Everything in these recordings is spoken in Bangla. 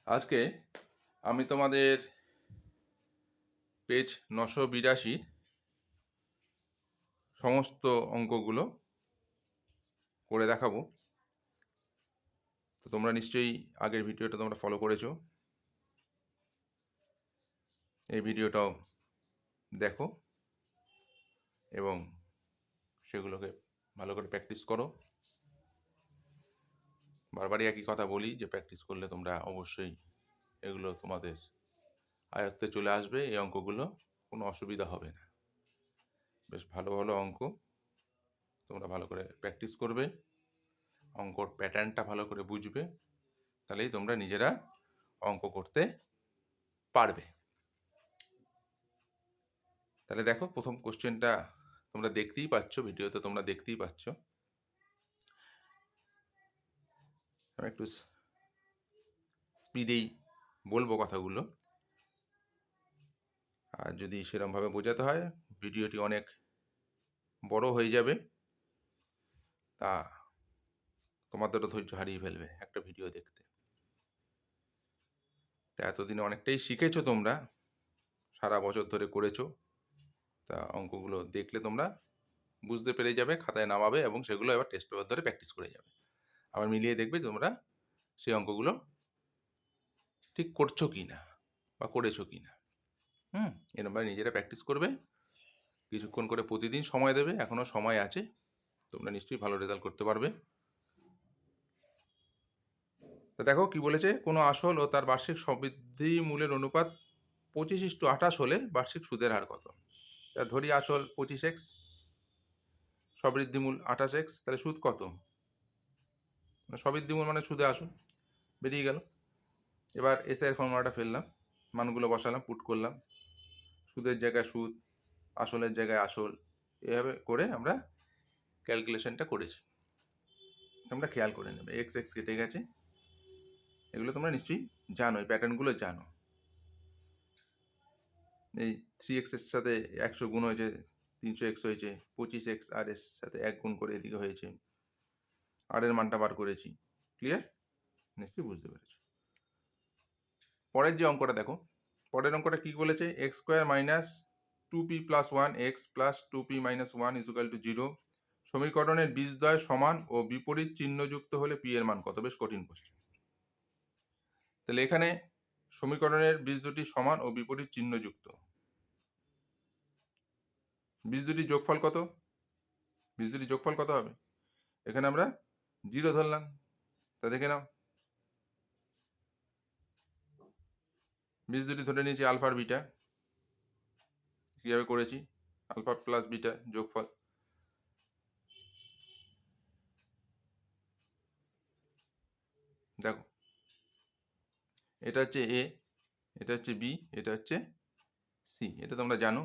আজকে আমি তোমাদের পেজ 982 সমস্ত অঙ্কগুলো করে দেখাবো। তো তোমরা নিশ্চয়ই আগের ভিডিওটা তোমরা ফলো করেছো, এই ভিডিওটাও দেখো এবং সেগুলোকে ভালো করে প্র্যাকটিস করো। বারবারই একই কথা বলি যে প্র্যাকটিস করলে তোমরা অবশ্যই এগুলো তোমাদের আয়ত্তে চলে আসবে। এই অঙ্কগুলো কোনো অসুবিধা হবে না। বেশ ভালো ভালো অঙ্ক তোমরা ভালো করে প্র্যাকটিস করবে, অঙ্কর প্যাটার্নটা ভালো করে বুঝবে, তাহলেই তোমরা নিজেরা অঙ্ক করতে পারবে। তাহলে দেখো, প্রথম কোশ্চেনটা তোমরা দেখতেই পাচ্ছ, ভিডিওতে তোমরা দেখতেই পাচ্ছ। আমি একটু স্পিডেই বলবো কথাগুলো, আর যদি সেরকমভাবে বোঝাতে হয় ভিডিওটি অনেক বড় হয়ে যাবে, তা তোমাদেরও ধৈর্য হারিয়ে ফেলবে একটা ভিডিও দেখতে। তা এতদিনে অনেকটাই শিখেছো তোমরা, সারা বছর ধরে করেছো, তা অঙ্কগুলো দেখলে তোমরা বুঝতে পেরে যাবে, খাতায় নামাবে এবং সেগুলো এবার টেস্ট পেপার ধরে প্র্যাকটিস করে যাবে। আবার মিলিয়ে দেখবে তোমরা সেই অঙ্কগুলো ঠিক করছো কি না বা করেছো কি না। এরকমভাবে নিজেরা প্র্যাকটিস করবে, কিছুক্ষণ করে প্রতিদিন সময় দেবে, এখনও সময় আছে, তোমরা নিশ্চয়ই ভালো রেজাল্ট করতে পারবে। তা দেখো কি বলেছে, কোনো আসল ও তার বার্ষিক সমৃদ্ধি মূলের অনুপাত 25:28 হলে বার্ষিক সুদের হার কত? তা ধরি আসল 25x, সবৃদ্ধিমূল 28x, তাহলে সুদ কত? সবৃদ্ধিমূল মানে সুদে আসল, বেরিয়ে গেল। এবার এসআই এর ফর্মুলাটা ফেললাম, মানগুলো বসালাম, পুট করলাম, সুদের জায়গায় সুদ, আসলের জায়গায় আসল, এভাবে করে আমরা ক্যালকুলেশনটা করেছি। তোমরা খেয়াল করে নেবে, এক্স এক্স কেটে গেছে, এগুলো তোমরা নিশ্চয়ই জানো, এই প্যাটার্নগুলো জানো। এই 3x এর সাথে 100 গুণ হয়েছে, 300x হয়েছে, 25x আর এর সাথে 1 গুণ করে এদিকে হয়েছে, আর এর মানটা বার করেছি। ক্লিয়ার? নিশ্চয়ই বুঝতে পেরেছো। পরের যে অঙ্কটা দেখো, পরের অঙ্কটা কি বলেছে, x square minus 2p plus 1x plus 2p minus 1 equal to 0 সমীকরণের বীজদ্বয় সমান ও বিপরীত চিহ্নযুক্ত হলে পি এর মান কত? বেশ কঠিন কোশ্চেন। তাহলে এখানে সমীকরণের বীজ দুটি সমান ও বিপরীত চিহ্নযুক্ত, বীজ দুটির যোগফল কত? বীজ দুটির যোগফল কত হবে? এখানে আমরা 0 ধরলাম, তা দেখে নাও, বীজ দুটি ধরে নিয়েছি আলফা আর বিটা। কীভাবে করেছি? আলফা প্লাস বিটা যোগফল, দেখো এটা হচ্ছে এ, এটা হচ্ছে বি, এটা হচ্ছে সি, এটা তোমরা জানো।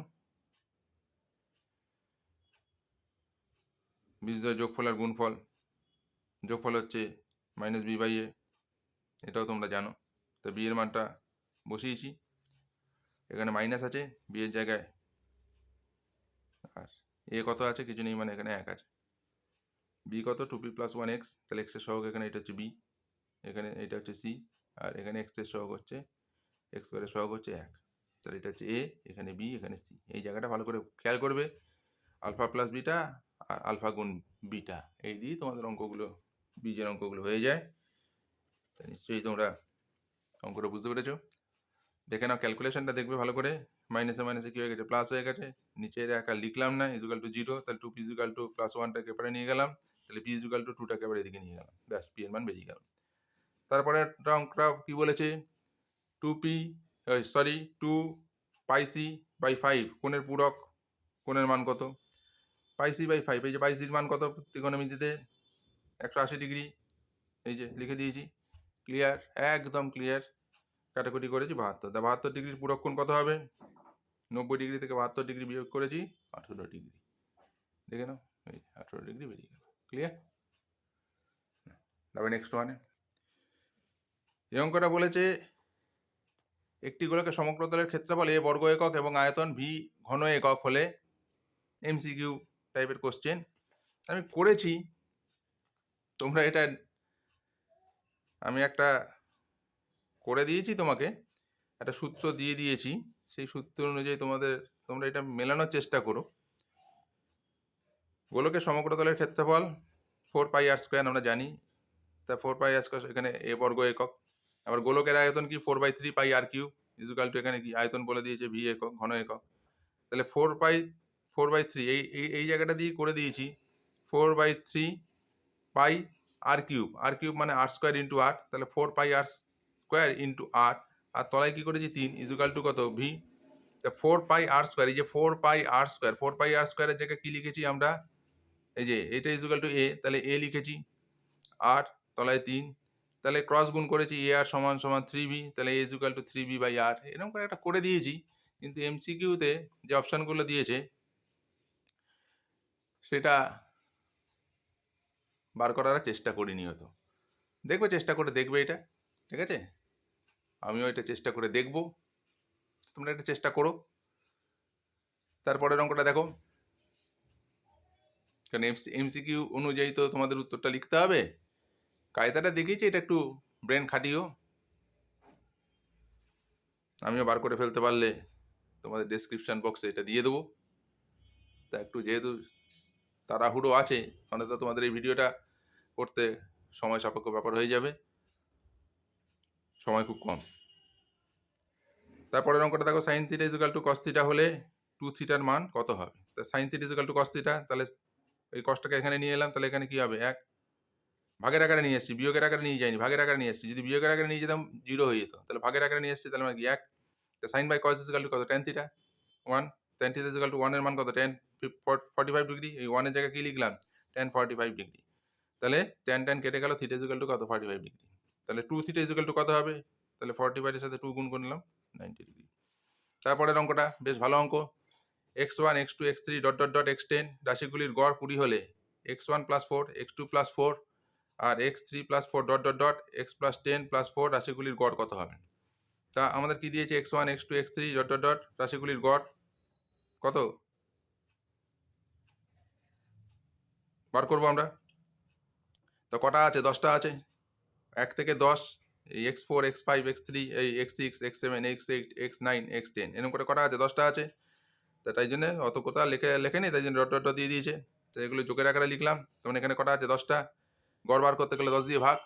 বীজদ্বয় যোগফল আর গুণফল, যোগফল হচ্ছে মাইনাস বি বাই এ, এটাও তোমরা জানো। তো বি এর মানটা বসিয়েছি, এখানে মাইনাস আছে বি এর জায়গায়, আর এ কত আছে? কিছু নেই, মানে এখানে 1 আছে। বি কত? 2p প্লাস 1x, তাহলে এক্সের সহগ এখানে এটা হচ্ছে বি, এখানে এটা হচ্ছে সি, আর এখানে এক্সের সহগ হচ্ছে, এক্স স্কোয়ারের সহগ হচ্ছে 1, তাহলে এটা হচ্ছে এ, এখানে বি, এখানে সি। এই জায়গাটা ভালো করে খেয়াল করবে, আলফা প্লাস বিটা আর আলফা গুণ বিটা, এই দিয়ে তোমাদের অঙ্কগুলো, বীজের অঙ্কগুলো হয়ে যায়। নিশ্চয়ই তোমরা অঙ্কটা বুঝতে পেরেছো। দেখে নাও ক্যালকুলেশনটা, দেখবে ভালো করে, মাইনাসে মাইনাসে কী হয়ে গেছে? প্লাস হয়ে গেছে। নিচের একা লিখলাম না, ইজুকাল টু 0, তাহলে 2p ইজুকাল টু প্লাস 1টাকে এপারে নিয়ে গেলাম, তাহলে p ইজুকাল টু 2টাকে এবার এদিকে নিয়ে গেলাম, ব্যাস p এর মান বেরিয়ে গেল। তারপরে অঙ্কটা কী বলেছে, 2p, sorry 2 pi C by 5 কোণের পূরক, কোণের মান কত? পাই সি বাই 5, এই যে পাই সির মান কত ত্রিকোণমিতিতে? 180 ডিগ্রি, এই যে লিখে দিয়েছি। ক্লিয়ার? একদম ক্লিয়ার। কাটাকুটি করেছি 72, তা 72 ডিগ্রির পূরক কোণ কত হবে? 90 ডিগ্রি থেকে 72 ডিগ্রি বিয়োগ করেছি 18 ডিগ্রি, দেখে নাও, এই 18 ডিগ্রি বেরিয়ে গেল। ক্লিয়ার? তবে নেক্সট ওয়ানে এই অঙ্কটা বলেছে, একটি গোলকের সমগ্রতলের ক্ষেত্রফল এ বর্গ একক এবং আয়তন ভি ঘন একক হলে, এমসিকিউ টাইপের কোশ্চেন আমি করেছি। তোমরা এটা, আমি একটা করে দিয়েছি তোমাকে, একটা সূত্র দিয়ে দিয়েছি, সেই সূত্র অনুযায়ী তোমরা এটা মেলানোর চেষ্টা করো। গোলকের সমগ্রতলের ক্ষেত্রফল 4πr² আমরা জানি, তা 4πr² এখানে এ বর্গ একক। আবার গোলকের আয়তন কি 4/3πr³ ইজুকাল টু এখানে কি আয়তন বলে দিয়েছে ভি একক, ঘন একক। তাহলে 4/3 এই জায়গাটা দিয়ে করে দিয়েছি 4/3πr³ r³ মানে r² ইন্টু আর, তাহলে 4πr² ইন্টু আর, আর তলায় কি করেছি 3 ইজুকাল টু কত ভি। 4πr², এই যে 4πr² এর জায়গায় কি লিখেছি আমরা, এই যে এটা ইজুকাল টু এ, তাহলে এ লিখেছি, আর তলায় 3, তাহলে ক্রস গুণ করেছি এ আর সমান সমান 3b, তাহলে এ ইজুকাল টু 3b/r। এরকম করে একটা করে দিয়েছি, কিন্তু এমসিকিউতে যে অপশানগুলো দিয়েছে সেটা বার করার চেষ্টা করিনি হতো। দেখবে, চেষ্টা করে দেখবে এটা, ঠিক আছে? আমিও এটা চেষ্টা করে দেখব, তোমরা এটা চেষ্টা করো। তারপরের অঙ্কটা দেখো, কারণ এমসিকিউ অনুযায়ী তো তোমাদের উত্তরটা লিখতে হবে। কায়দাটা দেখিয়েছি, এটা একটু ব্রেন খাটিও। আমিও বার করে ফেলতে পারলে তোমাদের ডেসক্রিপশন বক্সে এটা দিয়ে দেবো। তা একটু যেহেতু তাড়াহুড়ো আছে, মানে তো তোমাদের এই ভিডিওটা করতে সময় সাপেক্ষ ব্যাপার হয়ে যাবে, সময় খুব কম। তারপরের অঙ্কটা দেখো, sine theta equal to cos theta হলে 2 থিটার মান কত হবে? তা sine theta equal to cos theta, তাহলে এই কসটাকে এখানে নিয়ে এলাম, তাহলে এখানে কি হবে 1 ভাগের আকারে নিয়ে এসেছি, বিয়োগের আকারে নিয়ে যাইনি, ভাগের আকারে নিয়ে এসেছি। যদি বিয়োগের আকারে নিয়ে যেতাম 0 হয়ে যেত, তাহলে ভাগের আকারে নিয়ে এসেছি, তাহলে মানে কি 1। তো sine by cos equal to কত, tan theta 1, tan theta equal to 1 এর মান কত, tan 45 ডিগ্রি। এই 1 এর জায়গায় কি লিখলাম, tan 45 ডিগ্রি। তাহলে tan কেটে গেল, থিটা ইজুকাল টু কত 45 ডিগ্রি। তাহলে 2 থিটা ইজুকাল টু কত হবে, তাহলে 45 এর সাথে 2 গুণ করে নিলাম 90 ডিগ্রি। তারপরের অঙ্কটা বেশ ভালো অঙ্ক, x1 x2 x3 dot dot dot x10 রাশিগুলির গড় 20 হলে x1 প্লাস 4 x2 প্লাস 4 আর x3 plus 4 dot dot dot x plus 10 plus 4 রাশিগুলির গড় কত হবে? তা আমাদের কি দিয়েছে, x1 x2 x3 dot dot dot রাশিগুলির গড় কত বার করবো আমরা। তো কটা আছে, 10টা আছে, 1 থেকে 10, এই x4 x5 x3 এই x6 x7 x8 x9 x10 এরকম করে কটা আছে, 10টা আছে। তা তাই জন্য অত কথা লেখেনি, তাই জন্য ডট ডট ডট দিয়ে দিয়েছে। তো এগুলো যোগের আকারে লিখলাম, তখন এখানে কটা আছে, 10টা। গড় বার করতে গেলে 10 দিয়ে ভাগ,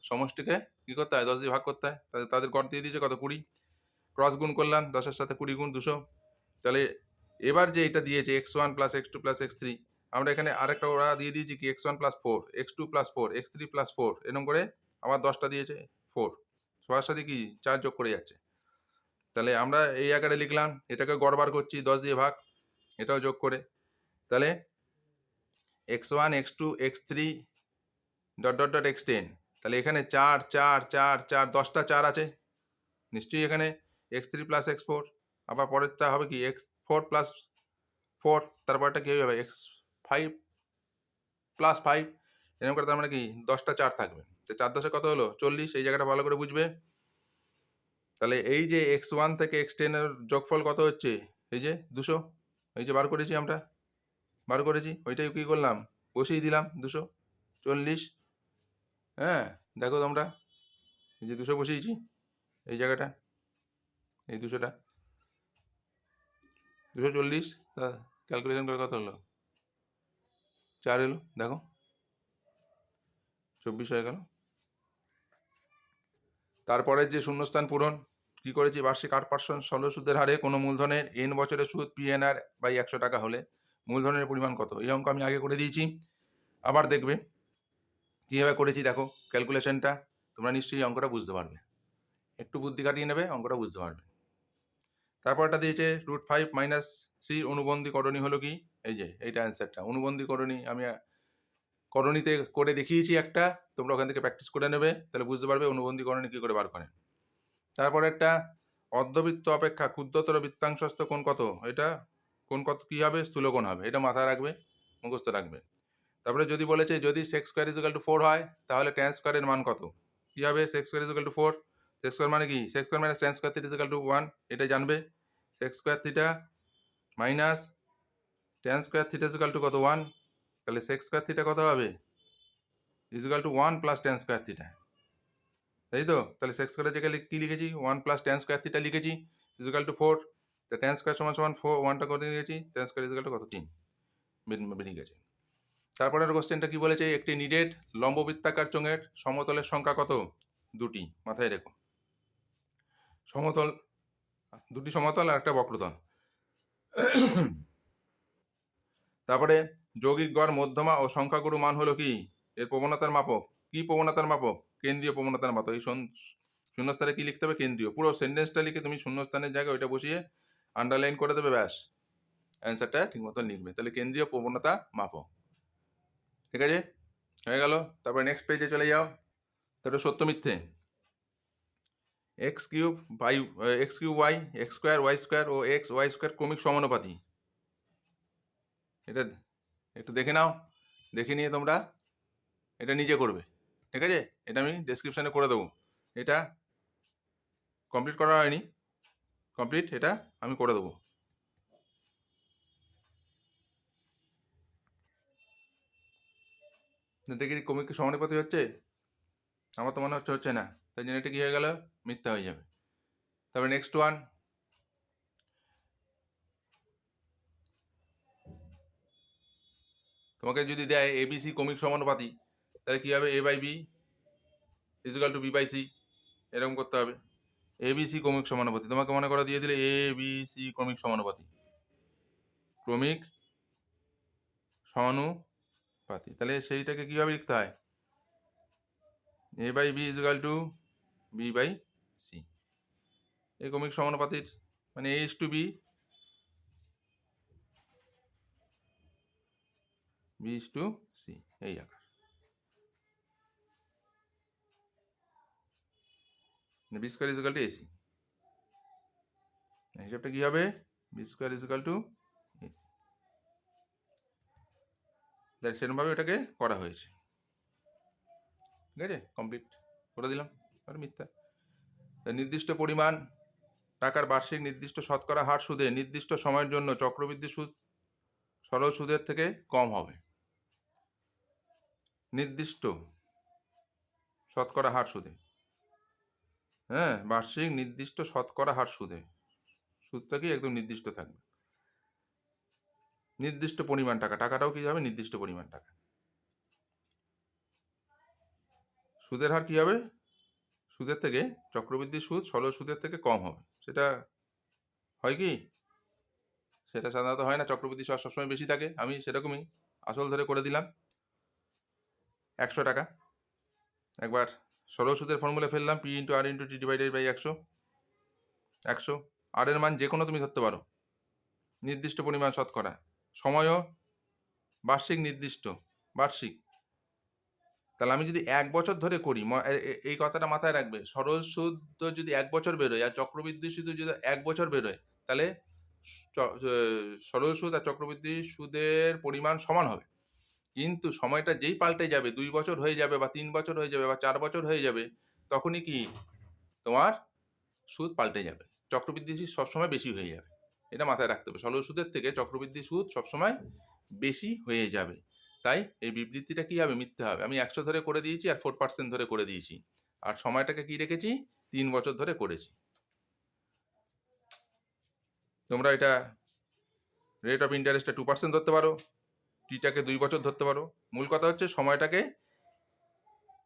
সমষ্টিকে কী করতে হয়, 10 দিয়ে ভাগ করতে হয়। তাদের গড় দিয়ে দিয়েছে কত, 20। ক্রস গুণ করলাম, 10-এর সাথে 20 গুণ 200। তাহলে এবার যে এটা দিয়েছে x1 plus x2 plus x3, আমরা এখানে আরেকটা ওরা দিয়ে দিয়েছি কি x1 plus 4 x2 plus 4 x3 plus 4 এরকম করে আবার 10টা দিয়েছে 4, সবার সাথে কি 4 যোগ করে যাচ্ছে। তাহলে আমরা এই আকারে লিখলাম, এটাকে গড় বার করছি 10 দিয়ে ভাগ, এটাও যোগ করে। তাহলে x1 x2 x3 dot dot dot x10, তাহলে এখানে 4 4 4 4 10টা 4 আছে নিশ্চয়ই, এখানে x3 প্লাস x4, আবার পরেরটা হবে কি x4 প্লাস 4, তারপরটা কী হবে x5 প্লাস 5, এরকম করে তার মানে কি 10টা 4 থাকবে। তো 4 10 কত হলো 40, এই জায়গাটা ভালো করে বুঝবে। তাহলে এই যে x1 থেকে x10 এর যোগফল কত হচ্ছে, এই যে 200, এই যে বার করেছি আমরা, বার করেছি, ওইটাই কী করলাম, বসিয়ে দিলাম 240। হ্যাঁ দেখো তোমরা, এই যে 200 বসিয়েছি এই জায়গাটা, এই 200টা 240, তা ক্যালকুলেশন করে কত হলো 4 এলো, দেখো 24 হয়ে গেল। তারপরে যে শূন্যস্থান পূরণ কি করেছি, বার্ষিক 8% সরল সুদের হারে কোনো মূলধনের n বছরের সুদ PNR বাই 100 টাকা হলে মূলধনের পরিমাণ কত? এই অঙ্ক আমি আগে করে দিয়েছি, আবার দেখবে কীভাবে করেছি। দেখো ক্যালকুলেশনটা, তোমরা নিশ্চয়ই অঙ্কটা বুঝতে পারবে, একটু বুদ্ধি কাটিয়ে নেবে, অঙ্কটা বুঝতে পারবে। তারপরটা দিয়েছে √5 - 3 অনুবন্ধী করণী হলো কি, এই যে এইটা অ্যান্সারটা। অনুবন্ধী করণী আমি করণীতে করে দেখিয়েছি একটা, তোমরা ওখান থেকে প্র্যাকটিস করে নেবে, তাহলে বুঝতে পারবে অনুবন্ধী করণী কী করে বার করে। তারপরে একটা অর্ধবৃত্ত অপেক্ষা ক্ষুদ্রতর বৃত্তাংশস্থ কোণ কত, এটা কোণ কত কী হবে, স্থূলকোণ হবে, এটা মাথায় রাখবে, মুখস্থ রাখবে। তারপরে যদি বলেছে যদি সেক্স স্কোয়ার ইজুকাল টু 4 হয়, তাহলে ট্যান স্কোয়ারের মান কত, কী হবে, sec square equal to 4, sec square মানে কি, sec square minus tan square theta equal to 1, এটা জানবে। Sec square theta minus tan square theta equal to কত 1, তাহলে সেক্স স্কোয়ার থিটা কত হবে, equal to 1 plus tan square theta. তাই তো? তাহলে সেক স্কোয়ারের জায়গায় কী লিখেছি? 1 প্লাস ট্যান স্কোয়ার থিটা লিখেছি ইকুয়াল টু 4। তা ট্যান স্কোয়ার সমান 4, 1টা কত লিখেছি? ট্যান স্কোয়ার ইকুয়াল টু কত? 3 বেরিয়ে গেছে। তারপরের কোশ্চেনটা কি বলেছে? একটি নিডেড লম্ববৃত্তাকার চোঙের সমতলের সংখ্যা কত? 2টি। মাথায় রেখো। সমতল, 2টি সমতল আর একটা বক্রতল। তারপরে যৌগিক গড়, মধ্যমা ও সংখ্যাগুরু মান হলো কি? এর প্রবণতার মাপক। কি প্রবণতার মাপক? কেন্দ্রীয় প্রবণতার মাপক। এই শূন্যস্থানে কি লিখতে হবে? কেন্দ্রীয়। পুরো সেন্টেন্সটা লিখে তুমি শূন্যস্থানের জায়গায় ওইটা বসিয়ে আন্ডারলাইন করে দেবে, ব্যাস অ্যান্সারটা ঠিক মতন লিখবে। তাহলে কেন্দ্রীয় প্রবণতা মাপক। ঠিক আছে, হয়ে গেল। তারপরে নেক্সট পেজে চলে যাও। তারপরে সত্য মিথ্যে। X cube Y, X square Y square ও এক্স ওয়াই স্কোয়ার ক্রমিক সমানুপাতি। এটা একটু দেখে নাও, দেখে নিয়ে তোমরা এটা নিজে করবে। ঠিক আছে, এটা আমি ডেসক্রিপশানে করে দেবো। এটা কমপ্লিট করা হয়নি, কমপ্লিট এটা আমি করে দেবো। দেখি ক্রমিক সমানুপাতি হচ্ছে? আমার তো মনে হচ্ছে না, তাই জন্য এটা কী হয়ে গেল? মিথ্যা হয়ে যাবে। তারপরে নেক্সট ওয়ান, তোমাকে যদি দেয় এবিসি ক্রমিক সমানুপাতি, তাহলে কী হবে? A by B equal to B by C, এরকম করতে হবে। এবিসি ক্রমিক সমানুপাতি তোমাকে মনে করা দিয়ে দিলে এ বি সি ক্রমিক সমানুপাতি, ক্রমিক সমানুপাতি। তাহলে সেইটাকে কীভাবে লিখতে হয়? A by B equal to B by C. এই ক্রমিক সমানুপাতির মানে A is to B, B is to C, এই আকার। B square equal to AC, হিসাবটা কী হবে? B square equal to AC. দেখ সেরকমভাবে ওটাকে করা হয়েছে। ঠিক আছে, কমপ্লিট করে দিলাম। আর মিথ্যা। নির্দিষ্ট পরিমাণ টাকার বার্ষিক নির্দিষ্ট শতকরা হার সুদে নির্দিষ্ট সময়ের জন্য চক্রবৃদ্ধি সুদ সরল সুদের থেকে কম হবে। নির্দিষ্ট শতকরা হার সুদে, হ্যাঁ, বার্ষিক নির্দিষ্ট শতকরা হার সুদে, সুদটা কি একদম নির্দিষ্ট থাকবে। নির্দিষ্ট পরিমাণ টাকা, টাকাটাও কি হবে? নির্দিষ্ট পরিমাণ টাকা। সুদের হার কি হবে? সুদের থেকে চক্রবৃদ্ধি সুদ সরল সুদের থেকে কম হবে। সেটা হয় কি? সেটা সাধারণত হয় না, চক্রবৃদ্ধি সুদ সবসময় বেশি থাকে। আমি সেরকমই আসল ধরে করে দিলাম 100 টাকা। একবার সরল সুদের ফর্মুলা ফেললাম, P into R into T divided by 100। 100 আর এর মান যে কোনো তুমি ধরতে পারো, নির্দিষ্ট পরিমাণ শতকরা, সময়ও বার্ষিক, নির্দিষ্ট বার্ষিক। তাহলে আমি যদি 1 বছর ধরে করি, এই কথাটা মাথায় রাখবে, সরল সুদ যদি 1 বছর বেরোয় আর চক্রবৃদ্ধি সুদ যদি 1 বছর বেরোয়, তাহলে সরল সুদ আর চক্রবৃদ্ধি সুদের পরিমাণ সমান হবে। কিন্তু সময়টা যেই পাল্টে যাবে, 2 বছর হয়ে যাবে বা 3 বছর হয়ে যাবে বা 4 বছর হয়ে যাবে, তখনই কি তোমার সুদ পাল্টে যাবে, চক্রবৃদ্ধি সুদ সবসময় বেশি হয়ে যাবে। এটা মাথায় রাখতে হবে, সরল সুদের থেকে চক্রবৃদ্ধি সুদ সবসময় বেশি হয়ে যাবে। তাই এই বিবৃতিটা কি হবে? মিথ্যে হবে। আমি 100 ধরে করে দিয়েছি আর 4% ধরে করে দিয়েছি, আর সময়টাকে কি রেখেছি? 3 বছর ধরে করেছি। তোমরা এটা রেট অফ ইন্টারেস্টটা 2% ধরতে পারো, টিটাকে 2 বছর ধরতে পারো। মূল কথা হচ্ছে সময়টাকে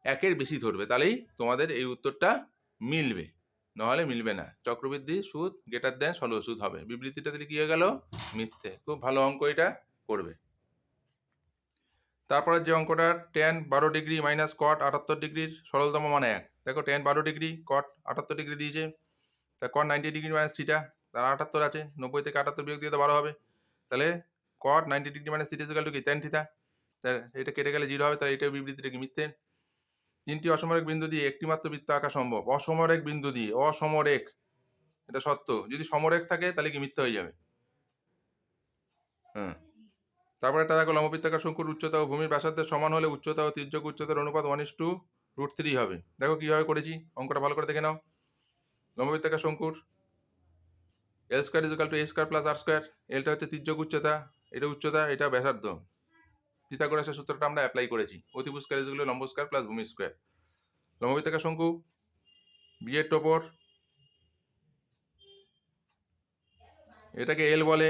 1-এর বেশি ধরবে, তাহলেই তোমাদের এই উত্তরটা মিলবে, নাহলে মিলবে না। চক্রবৃদ্ধি সুদ গ্রেটার দেন সরল সুদ হবে। বিবৃতিটা দিলে কি হয়ে গেল? মিথ্যে। খুব ভালো অঙ্ক এটা করবে। তারপরে যে অঙ্কটা tan 12 ডিগ্রি মাইনাস কট 78 ডিগ্রির সরলতম মান 1। দেখো tan 12 ডিগ্রি কট 78 ডিগ্রি দিয়েছে, তা কট 90 ডিগ্রি মাইনাস থিটা, তার 78 আছে, 90 থেকে 78 বিয়োগ দিয়ে তো 12 হবে। তাহলে কট 90 degree minus theta equal to কি? tan theta. এটা কেটে গেলে 0 হবে, তাহলে এটাও বিবৃতিটা কি? মিথ্যে। 3টি অসমরেখ বিন্দু দিয়ে একটি মাত্র বৃত্ত আঁকা সম্ভব। অসমরেখ বিন্দু দিয়ে, অসমরেখ, এটা সত্য। যদি সমরেখ থাকে তাহলে কি মিথ্যা হয়ে যাবে? হ্যাঁ। তারপরে একটা দেখো, লম্ববৃত্তাকার শঙ্কুর উচ্চতা ও ভূমির ব্যাসার্ধের সমান হলে উচ্চতা ও তির্যক উচ্চতার অনুপাত 1:√3 হবে। দেখো কীভাবে করেছি, অঙ্কটা ভালো করে দেখে নাও। লম্ববৃত্তাকার শঙ্কুর L square is equal to A square plus R square. এলটা হচ্ছে তির্যক উচ্চতা, এটা উচ্চতা, এটা ব্যাসার্ধ। পিথাগোরাসের সূত্রটা আমরা অ্যাপ্লাই করেছি, অতিভুজ স্কোয়ার ইজ ইকুয়াল টু লম্ব স্কোয়ার প্লাস ভূমি স্কোয়ার। লম্ববৃত্তাকার শঙ্কু বি এর টোপর, এটাকে এল বলে,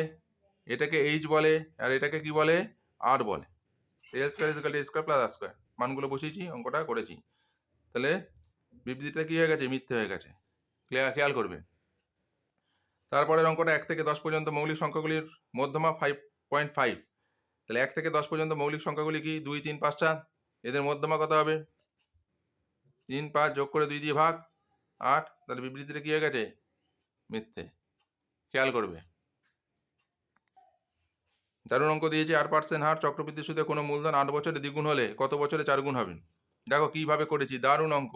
এটাকে এইচ বলে, আর এটাকে কি বলে, আর বলে। L square is equal to A square plus R square, মানগুলো বসিয়েছি, অঙ্কটা করেছি। তাহলে বিবৃতিটা কি হয়ে গেছে, মিথ্যে হয়ে গেছে। খেয়াল করবে। তারপরের অঙ্কটা 1 থেকে 10 পর্যন্ত মৌলিক সংখ্যাগুলির মধ্যমা 5.5। তাহলে 1 থেকে 10 পর্যন্ত মৌলিক সংখ্যাগুলি কি, 2, 3, 5, 4। এদের মধ্যমা কত হবে, 3, 5 যোগ করে 2 দিয়ে ভাগ 8। তাহলে বিবৃতিটা কি হয়ে গেছে, মিথ্যে। খেয়াল করবে। দারুণ অঙ্ক দিয়েছে। 8% হার চক্রবৃদ্ধি সুদে কোনো মূলধন 8 বছরে দ্বিগুণ হলে কত বছরে 4 গুণ হবে। দেখো কিভাবে করেছি, দারুণ অঙ্ক।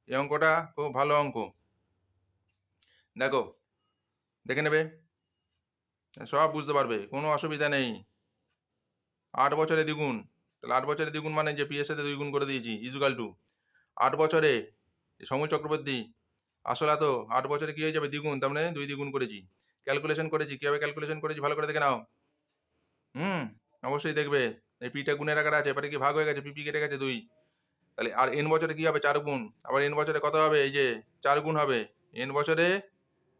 এই অঙ্কটা খুব ভালো অঙ্ক। দেখো, দেখে নেবে, সব বুঝতে পারবে, কোনো অসুবিধা নেই। 8 বছরে দ্বিগুণ, তাহলে 8 বছরে দ্বিগুণ মানে যে পি এর সাথে 2 গুণ করে দিয়েছি, ইজুকাল টু 8 বছরে সমূল চক্রবর্তী আসলে তো 8 বছরে কি হয়ে যাবে, দ্বিগুণ, তার মানে 2 দ্বিগুণ করেছি। ক্যালকুলেশন করেছি, কিভাবে ক্যালকুলেশন করেছি ভালো করে দেখে নাও। অবশ্যই দেখবে, এই পিটা গুণের আকারে আছে, এবারে কি ভাগ হয়ে গেছে, পিপি কেটে গেছে 2। তাহলে আর এন বছরে কি হবে, 4 গুণ। আবার এন বছরে কত হবে, এই যে 4 গুণ হবে। এন বছরে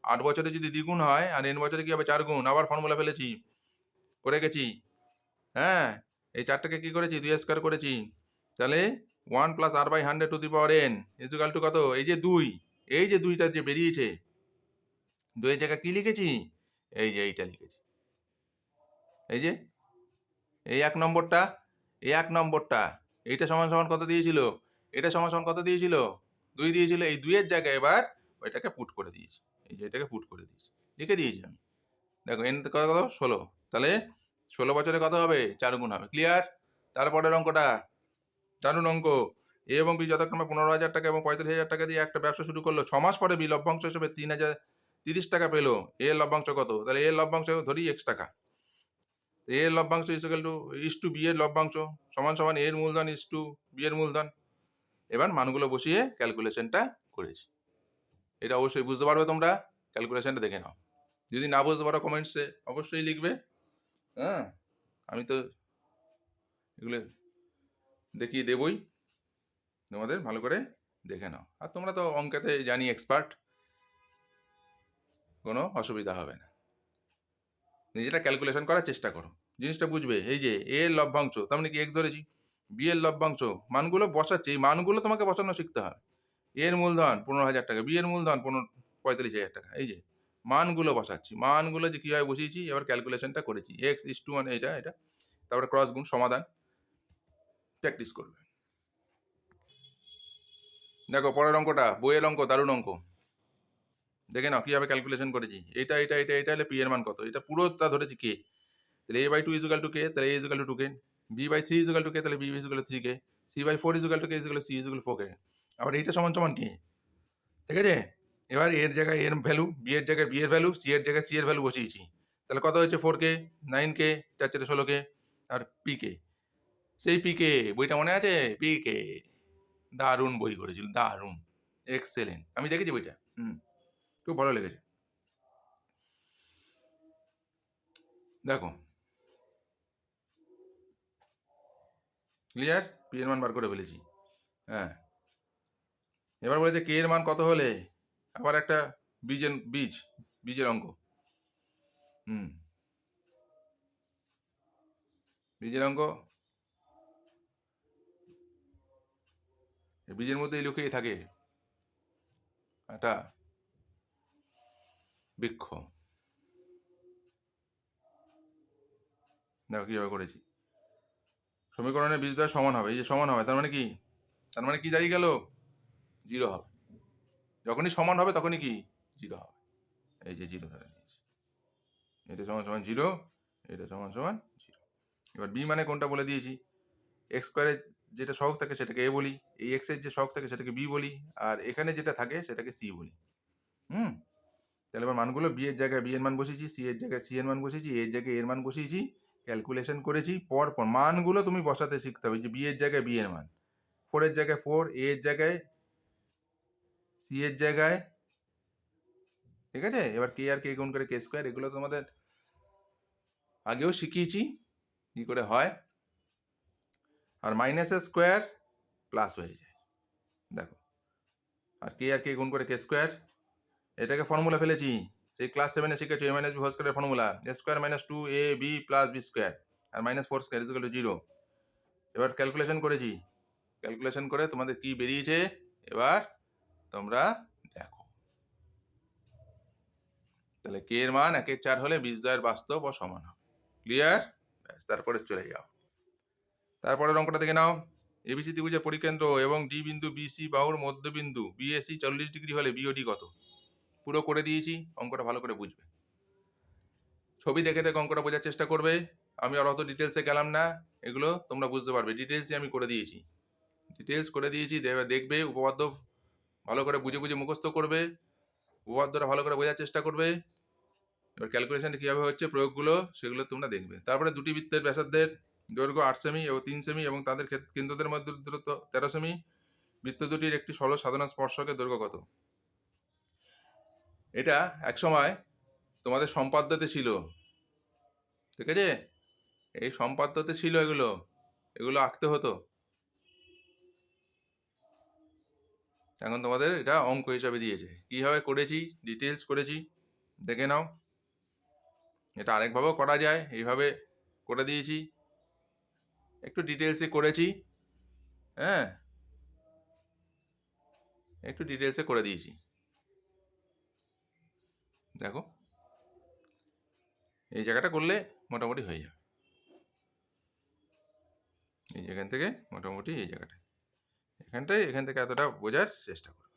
8 বছরে যদি দ্বিগুণ হয়, আর এন বছরে কি হবে, 4 গুণ। আবার ফর্মুলা ফেলেছি, করে গেছি। হ্যাঁ, এই 4টাকে কি করেছি, 2 স্কোয়ার করেছি। তাহলে 1 plus R by 100 to the power N equal to কত, এই যে 2, এই যে 2টা যে বেরিয়েছে, 2 এর জায়গায় কি লিখেছি, এই যে এইটা লিখেছি, এই যে এই 1 নম্বরটা, এই 1 নম্বরটা, এইটা সমান সমান কত দিয়েছিল, এটা সমান সমান কত দিয়েছিল, 2 দিয়েছিল। এই 2 এর জায়গায় এবার ওইটাকে পুট করে দিয়েছি, এই যে এটাকে পুট করে দিয়েছি, লিখে দিয়েছি আমি। দেখো এন কত, 16। তাহলে 16 বছরে কত হবে, 4 গুণ হবে। ক্লিয়ার। তারপরের অঙ্কটা দারুণ অঙ্ক। এ এবং বি যথাক্রমে 15,000 টাকা এবং 45,000 টাকা দিয়ে একটা ব্যবসা শুরু করলো। 6 মাস পরে বি লভ্যাংশ হিসেবে 3,030 টাকা পেলো। এ এর লভ্যাংশ কত, তাহলে এ এর লভ্যাংশ ধরি x টাকা। এ এর লভ্যাংশ ইজ টু বি এর লভ্যাংশ সমান সমান এর মূলধন ইজ টু বি এর মূলধন। এবার মানগুলো বসিয়ে ক্যালকুলেশনটা করেছি। এটা অবশ্যই বুঝতে পারবে তোমরা, ক্যালকুলেশনটা দেখে নাও। যদি না বুঝতে পারো কমেন্টসে অবশ্যই লিখবে। হ্যাঁ, আমি তো এগুলো দেখিয়ে দেবই, তোমাদের ভালো করে দেখে নাও। আর তোমরা তো অঙ্কেতে জানি এক্সপার্ট, কোনো অসুবিধা হবে না। নিজেরা ক্যালকুলেশন করার চেষ্টা করো, জিনিসটা বুঝবে। এই যে এ এর লভ্যাংশ, তার মানে কি এক্স ধরেছি, বি এর লভ্যাংশ, মানগুলো বসাচ্ছি, এই মানগুলো তোমাকে বসানো শিখতে হবে। এর মূলধন 15,000 টাকা, বি এর মূলধন 45,000 টাকা, এই যে মানগুলো বসাচ্ছি, মানগুলো যে কীভাবে বসিয়েছি, এবার ক্যালকুলেশনটা করেছি। এক্স ইস টু মানে এটা এটা, তারপরে ক্রস গুণ, সমাধান প্র্যাকটিস করবে। দেখো পরের অঙ্কটা, বইয়ের অঙ্ক, দারুণ অঙ্ক। দেখে নাও কীভাবে ক্যালকুলেশন করেছি। এটা এটা এটা এটা হলে পি এর মান কত, এটা পুরোটা ধরেছি কে। তাহলে a by 2 equal to K, তাহলে a equal to 2k। b by 3 equal to K, তাহলে b equal to 3k। c by 4 equal to K equal to c equal to 4k। আবার এইটা সমান সমান কে, ঠিক আছে। এবার এর জায়গায় এর ভ্যালু, বি এর জায়গায় বি এর ভ্যালু, সি এর জায়গায় সি এর ভ্যালু বসিয়েছি। তাহলে কত হয়েছে, 4k, 9k, 4 4 16k, আর pk, সেই pk, বইটা মনে আছে, pk। দারুণ বই করেছিল, দারুণ, এক্সেলেন্ট। আমি দেখেছি বইটা, খুব ভালো লেগেছে। দেখো ক্লিয়ার, পি এর মান বার করে ফেলেছি। হ্যাঁ, এবার বলেছে কে এর মান কত হলে, আবার একটা বীজের অঙ্ক। বীজের অঙ্ক, বীজের মধ্যেই লুকিয়ে থাকে একটা বৃক্ষ। দেখো কীভাবে করেছি। সমীকরণের বীজদ্বয় সমান হবে, এই যে সমান হবে, তার মানে কি, তার মানে কি দাঁড়িয়ে গেল, 0 হবে। যখনই সমান হবে তখনই কি 0 হবে, এই যে 0 ধরে নিয়েছি। এটা সমান সমান 0, এটা সমান সমান 0। এবার বি মানে কোনটা বলে দিয়েছি, এক্স স্কোয়ারের যেটা সহগ থাকে সেটাকে এ বলি, এই এক্স এর যে সহগ থাকে সেটাকে বি বলি, আর এখানে যেটা থাকে সেটাকে সি বলি। তাহলে এবার মানগুলো বি এর জায়গায় বি এর মান বসিয়েছি, সি এর জায়গায় সি এর মান বসিয়েছি, এর জায়গায় এর মান বসিয়েছি, ক্যালকুলেশন করেছি। পর মানগুলো তুমি বসাতে শিখতে হবে, যে বি এর জায়গায় বি এর মান, 4 এর জায়গায় 4, এ এর জায়গায় সি এর জায়গায়, ঠিক আছে। এবার কে আর কে গুণ করে কে স্কোয়ার, এগুলো তোমাদের আগেও শিখিয়েছি কি করে হয়। আর মাইনাসের স্কোয়ার প্লাস হয়ে যায়, দেখো আর কে গুণ করে কে স্কোয়ার, এটাকে ফর্মুলা ফেলেছি, সেই ক্লাস 7-এ শিখেছো a - b হোল স্কোয়ারের formula, a square minus 2ab plus b square আর মাইনাস 4 স্কোয়ার ইকুয়াল টু 0। এবার ক্যালকুলেশন করেছি, ক্যালকুলেশন করে তোমাদের কি বেরিয়েছে এবার তোমরা দেখো। তাহলে কে এর মান 1/4 হলে বীজদ্বয়ের বাস্তব ও সমান হবে। ক্লিয়ার? তারপরে চলে যাও, তারপরের অঙ্কটা দেখে নাও। এবিসি ত্রিভুজের পরিকেন্দ্র এবং ডি বিন্দু বিসি বাহুর মধ্যবিন্দু বিএসি 40 ডিগ্রি হলে বিওডি কত? পুরো করে দিয়েছি, অঙ্কটা ভালো করে বুঝবে। ছবি দেখে দেখে অঙ্কটা বোঝার চেষ্টা করবে, আমি আর অত ডিটেলসে গেলাম না, এগুলো তোমরা বুঝতে পারবে, ডিটেলসই আমি করে দিয়েছি, ডিটেলস করে দিয়েছি। দেখবে উপপাদ্য ভালো করে বুঝে বুঝে মুখস্থ করবে, উপপাদ্যটা ভালো করে বোঝার চেষ্টা করবে। এবার ক্যালকুলেশনটা কীভাবে হচ্ছে প্রয়োগগুলো সেগুলো তোমরা দেখবে। তারপরে দুটি বৃত্তের ব্যাসার্ধের দৈর্ঘ্য 8 সেমি এবং 3 সেমি এবং তাদের কেন্দ্রদের মধ্যে দূরত্ব 13 সেমি, বৃত্ত দুটির একটি সরল সাধারণ স্পর্শকের দৈর্ঘ্য কত? এটা একসময় তোমাদের সম্পাদ্যতে ছিল, ঠিক আছে? এই সম্পাদ্যতে ছিল, এগুলো এগুলো আঁকতে হতো, এখন তোমাদের এটা অঙ্ক হিসাবে দিয়েছে। কীভাবে করেছি ডিটেলস করেছি দেখে নাও। এটা আরেকভাবেও করা যায়, এইভাবে করে দিয়েছি, একটু ডিটেলসে করেছি, হ্যাঁ একটু ডিটেলসে করে দিয়েছি। দেখো এই জায়গাটা করলে মোটামুটি হয়ে যাবে, এই জায়গা থেকে মোটামুটি এই জায়গাটা, এখান থেকে এতটা বোঝার চেষ্টা করো,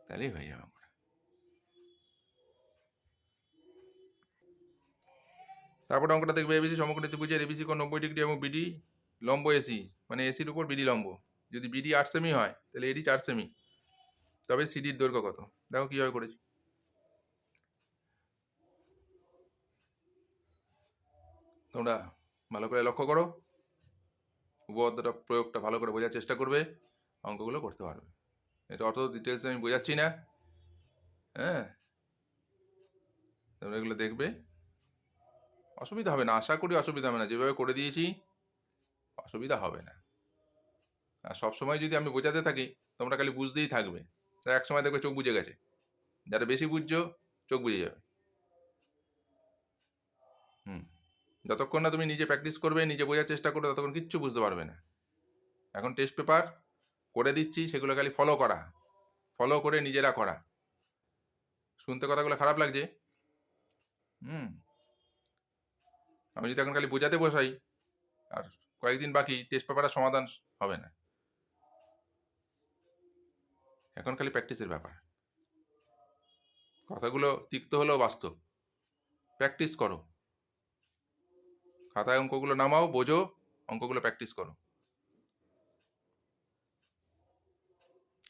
তাহলেই হয়ে যাবে। তারপরে অঙ্কটা দেখবে এবিসি সমকোণী ত্রিভুজের এবিসি কোণ 90 ডিগ্রি এবং বিডি লম্ব এসি, মানে এসির উপর বিডি লম্ব। যদি বিডি 8 সেমি হয় তাহলে এডি 4 সেমি, তবে সিডির দৈর্ঘ্য কত? দেখো কীভাবে করেছি। তোমরা ভালো করে লক্ষ্য করো, উপপাদ্যটা প্রয়োগটা ভালো করে বোঝার চেষ্টা করবে, অঙ্কগুলো করতে পারবে। এটা অত ডিটেলস আমি বোঝাচ্ছি না, হ্যাঁ তোমরা এগুলো দেখবে, অসুবিধা হবে না, আশা করি অসুবিধা হবে না, যেভাবে করে দিয়েছি অসুবিধা হবে না। আর সবসময় যদি আমি বোঝাতে থাকি তোমরা খালি বুঝতেই থাকবে, তাই এক সময় দেখবে চোখ বুঝে গেছে, যারা বেশি বুঝছো চোখ বুঝে যাবে। যতক্ষণ না তুমি নিজে প্র্যাকটিস করবে, নিজে বোঝার চেষ্টা করবে, ততক্ষণ কিচ্ছু বুঝতে পারবে না। এখন টেস্ট পেপার করে দিচ্ছি, সেগুলো খালি ফলো করা, ফলো করে নিজেরা করা। শুনতে কথাগুলো খারাপ লাগছে, আমি যদি এখন খালি বোঝাতে বসাই আর কয়েকদিন বাকি, টেস্ট পেপারের সমাধান হবে না। এখন খালি প্র্যাকটিসের ব্যাপার, কথাগুলো তিক্ত হলেও বাস্তব, প্র্যাকটিস করো, খাতায় অঙ্কগুলো নামাও, বোঝো, অঙ্কগুলো প্র্যাকটিস করো।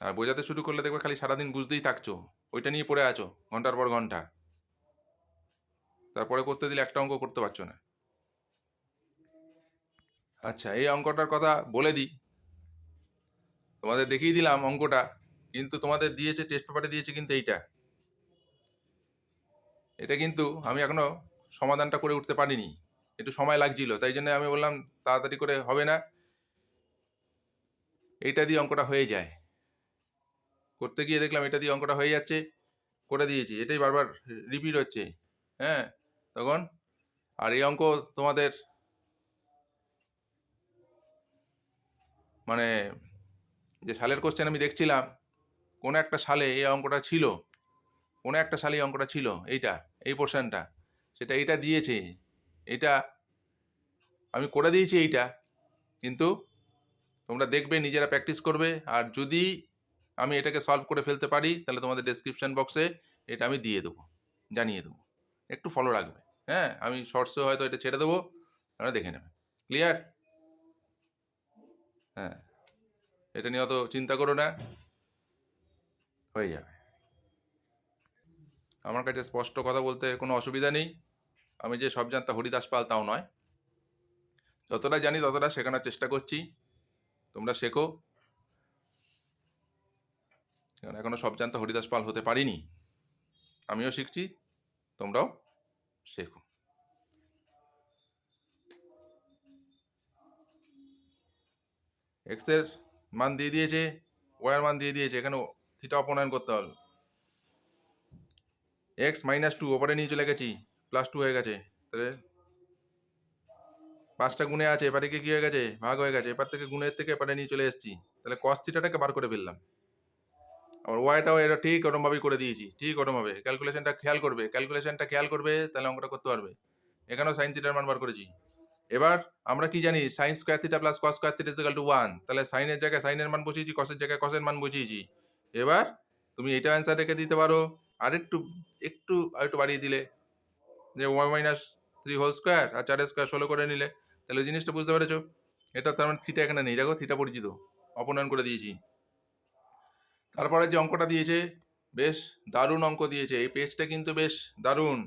আর বোঝাতে শুরু করলে দেখবে খালি সারাদিন বুঝতেই থাকছো, ওইটা নিয়ে পড়ে আছো ঘন্টার পর ঘন্টা, তারপরে করতে দিলে একটা অঙ্ক করতে পারছো না। আচ্ছা, এই অঙ্কটার কথা বলে দিই, তোমাদের দেখিয়ে দিলাম অঙ্কটা, কিন্তু তোমাদের দিয়েছে টেস্ট পেপারে দিয়েছে কিন্তু এটা কিন্তু আমি এখনো সমাধানটা করে উঠতে পারিনি, একটু সময় লাগছিল, তাই জন্য আমি বললাম তাড়াতাড়ি করে হবে না, এইটা দিয়ে অঙ্কটা হয়ে যায়। করতে গিয়ে দেখলাম এটা দিয়ে অঙ্কটা হয়ে যাচ্ছে, করে দিয়েছি, এটাই বারবার রিপিট হচ্ছে, হ্যাঁ তখন। আর এই অঙ্ক তোমাদের মানে যে সালের কোশ্চেন আমি দেখছিলাম, কোনো একটা সালে এই অঙ্কটা ছিল, কোনো একটা সালে এই অঙ্কটা ছিল, এইটা এই পোর্শনটা, সেটা এইটা দিয়েছে, এটা আমি করে দিয়েছি এইটা, কিন্তু তোমরা দেখবে নিজেরা প্র্যাকটিস করবে, আর যদি আমি এটাকে সলভ করে ফেলতে পারি তাহলে তোমাদের ডেসক্রিপশন বক্সে এটা আমি দিয়ে দেবো, জানিয়ে দেবো, একটু ফলো রাখবে, হ্যাঁ আমি শর্টসে হয়তো এটা ছেড়ে দেবো, তোমরা দেখে নেবে। ক্লিয়ার? হ্যাঁ, এটা নিয়ে অত চিন্তা করো না, হয়ে যাবে। আমার কাছে স্পষ্ট কথা বলতে কোনো অসুবিধা নেই, আমি যে সব জানতা হরিদাস পাল তাও নয়, যতটা জানি ততটা শেখানোর চেষ্টা করছি, তোমরা শেখো, কারণ এখনো সব জানতা হরিদাস পাল হতে পারিনি, আমিও শিখছি, তোমরাও শেখো। এক্সের মান দিয়ে দিয়েছে, ওয়াইয়ের মান দিয়ে দিয়েছে, এখানে থিটা অপনয়ন করতে হবে। এক্স -2 ওপরে নিয়ে চলে গেছি, +2 হয়ে গেছে, তাহলে 5টা গুণে আছে, এপারে কি হয়ে গেছে, ভাগ হয়ে গেছে, এপার থেকে গুণের থেকে এপারে নিয়ে চলে এসেছি, তাহলে cos থিটাটাকে বার করে ফেললাম। আবার ওয়াইটাও এটা ঠিক ওরমভাবেই করে দিয়েছি, ঠিক ওরমভাবে। ক্যালকুলেশনটা খেয়াল করবে, তাহলে অঙ্কটা করতে পারবে। এখানেও সাইন থিটার মান বার করেছি। এবার আমরা কি জানি, sine square theta plus cos square theta equal to 1, তাহলে সাইনের জায়গায় সাইনের মান বসিয়েছি, কসের জায়গায় কসের মান বসিয়েছি। এবার তুমি এটা অ্যান্সার রেখে দিতে পারো, আর একটু বাড়িয়ে দিলে, যে y-3 হোল স্কোয়ার আর 4 স্কোয়ার 16 করে নিলে, তাহলে ওই জিনিসটা বুঝতে পেরেছো। এটা তার মানে থিটা এখানে নেই, দেখো থিটা পরিচিত, অপনয়ন করে দিয়েছি। তারপরে যে অঙ্কটা দিয়েছে, বেশ দারুণ অঙ্ক দিয়েছে, এই পেজটা কিন্তু বেশ দারুণ,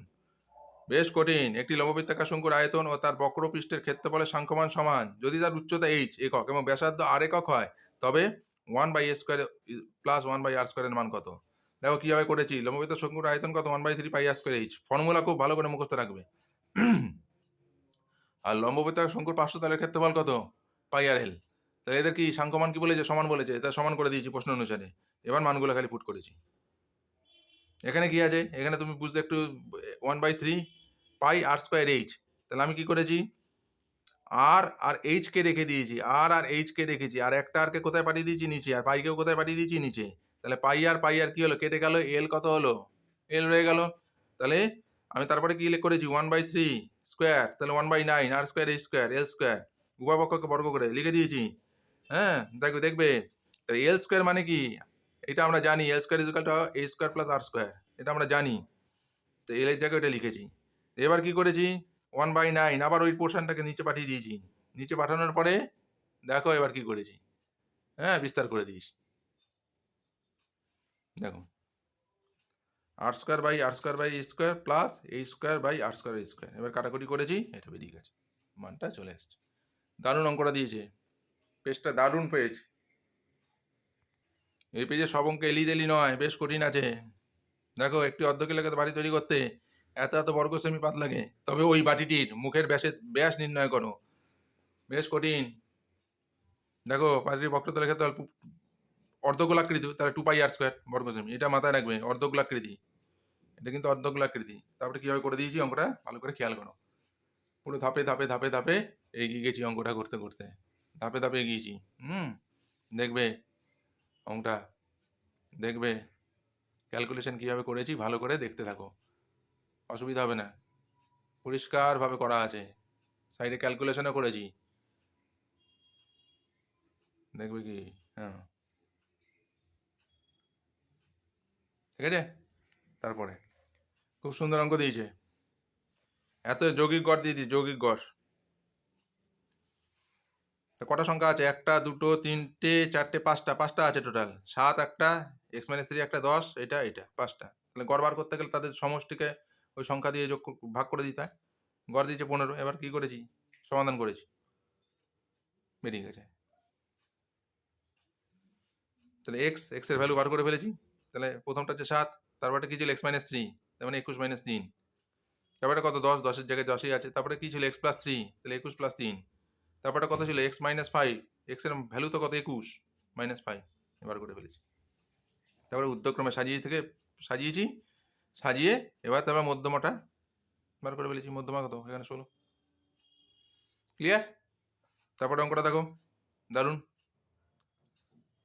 বেশ কঠিন। একটি লম্ববৃত্তাকার শঙ্কুর আয়তন ও তার বক্রপৃষ্ঠের ক্ষেত্রফলের সাংখ্যমান সমান যদি তার উচ্চতা h একক এবং ব্যাসার্ধ r একক হয়, তবে 1/a² প্লাস 1/r² এর মান কত। দেখো কিভাবে করেছি, লম্ববৃত্তাকার শঙ্কুর আয়তন কত, 1/3πr²h। ফর্মুলা খুব ভালো করে মুখস্থ রাখবে। আর লম্ববৃত্তাকার শঙ্কুর পার্শ্বতলের ক্ষেত্রফল কত, πr/l। তাহলে এদের কি সাংখ্যমান কি বলেছে, সমান বলেছে, এটা সমান করে দিয়েছি প্রশ্ন অনুসারে। এবার মানগুলো খালি পুট করেছি। এখানে কি আছে, এখানে তুমি বুঝতে একটু, 1/3πr²h, তাহলে আমি কি করেছি, আর এইচ কে রেখে দিয়েছি, আর এইচ কে রেখেছি, আর একটা আর কে কোথায় পাঠিয়ে দিয়েছি, নিচে, আর পাইকেও কোথায় পাঠিয়ে দিয়েছি, নিচে। তাহলে পাই আর কি হলো, কেটে গেল, এল কত হলো, এল রয়ে গেল। তাহলে আমি তারপরে কি করেছি, 1/3 স্কোয়ার, তাহলে 1/9 r² h², l², উভয় পক্ষকে বর্গ করে লিখে দিয়েছি। হ্যাঁ, দেখবে এল স্কোয়ার মানে কি, এটা আমরা জানি, l² h² প্লাস r², এটা আমরা জানি। তো এল এর জায়গায় ওটা লিখেছি। এবার কি করেছি, 1/9 আবার ওই পোর্শনটাকে নিচে পাঠিয়ে দিয়েছি। নিচে পাঠানোর পরে দেখো এবার কি করেছি, হ্যাঁ বিস্তার করে দিয়েছি। দেখো r² প্লাস h²/r², এবার কাটাকুটি করেছি, এটা বেরিয়ে গেছে, মানটা চলে এসছে। দারুণ অঙ্কটা দিয়েছে, পেজটা দারুণ পেজ। এই পেজে সব অঙ্ক এলি নয়, বেশ কঠিন আছে। দেখো একটি অর্ধকিলোকে বাড়ি তৈরি করতে এত বর্গ সেমি পাত লাগে, তবে ওই বাটিটির মুখের ব্যাস নির্ণয় করো, বেশ কঠিন। দেখো বাটির বক্রতলের ক্ষেত্রফল অর্ধগোলাকৃতি, তাহলে 2πr² বর্গ সেমি, এটা মাথায় রাখবে, অর্ধগোলাকৃতি, এটা কিন্তু অর্ধগোলাকৃতি। তারপরে কিভাবে করে দিয়েছি অঙ্কটা ভালো করে খেয়াল করো, পুরো ধাপে ধাপে ধাপে ধাপে এগিয়ে গেছি অঙ্কটা করতে করতে, ধাপে ধাপে এগিয়েছি। দেখবে অঙ্কটা, দেখবে ক্যালকুলেশন কিভাবে করেছি, ভালো করে দেখতে থাকো, অসুবিধা হবে না, পরিষ্কারভাবে করা আছে, সাইডে ক্যালকুলেশনও করেছি, দেখবে কি। হ্যাঁ, ঠিক আছে। তারপরে খুব সুন্দর অঙ্ক দিয়েছে, এত যৌগিক গড় দিয়ে দিই, যৌগিক গড়। কটা সংখ্যা আছে, 1 2 3 4 5টা আছে টোটাল, 7 একটা, x-3 একটা, 10, এটা 5টা। তাহলে গড় বার করতে গেলে তাদের সমষ্টিকে ওই সংখ্যা দিয়ে ভাগ করে দিতে হয়। গড় দিয়েছে 15। এবার কি করেছি, সমাধান করেছি, বেরিয়ে গেছে। তাহলে এক্স এর ভ্যালু বার করে ফেলেছি। তাহলে প্রথমটা হচ্ছে 7, তারপরে কি ছিল x-3, তার মানে 21 - 3, তারপরে কত 10, 10-এর জায়গায় 10ই আছে। তারপরে কি ছিল x+3, তাহলে 21 + 3, তারপরে কত ছিল x-5, এক্স এর ভ্যালু তো কত 21 - 5, এবার করে ফেলেছি। তারপরে উর্ধ্বক্রমে সাজিয়েছি, সাজিয়ে এবার তারপর মধ্যমাটা বার করে ফেলেছি, মধ্যমা কত এখানে 16। ক্লিয়ার। তারপরে অঙ্কটা দেখো, দারুণ,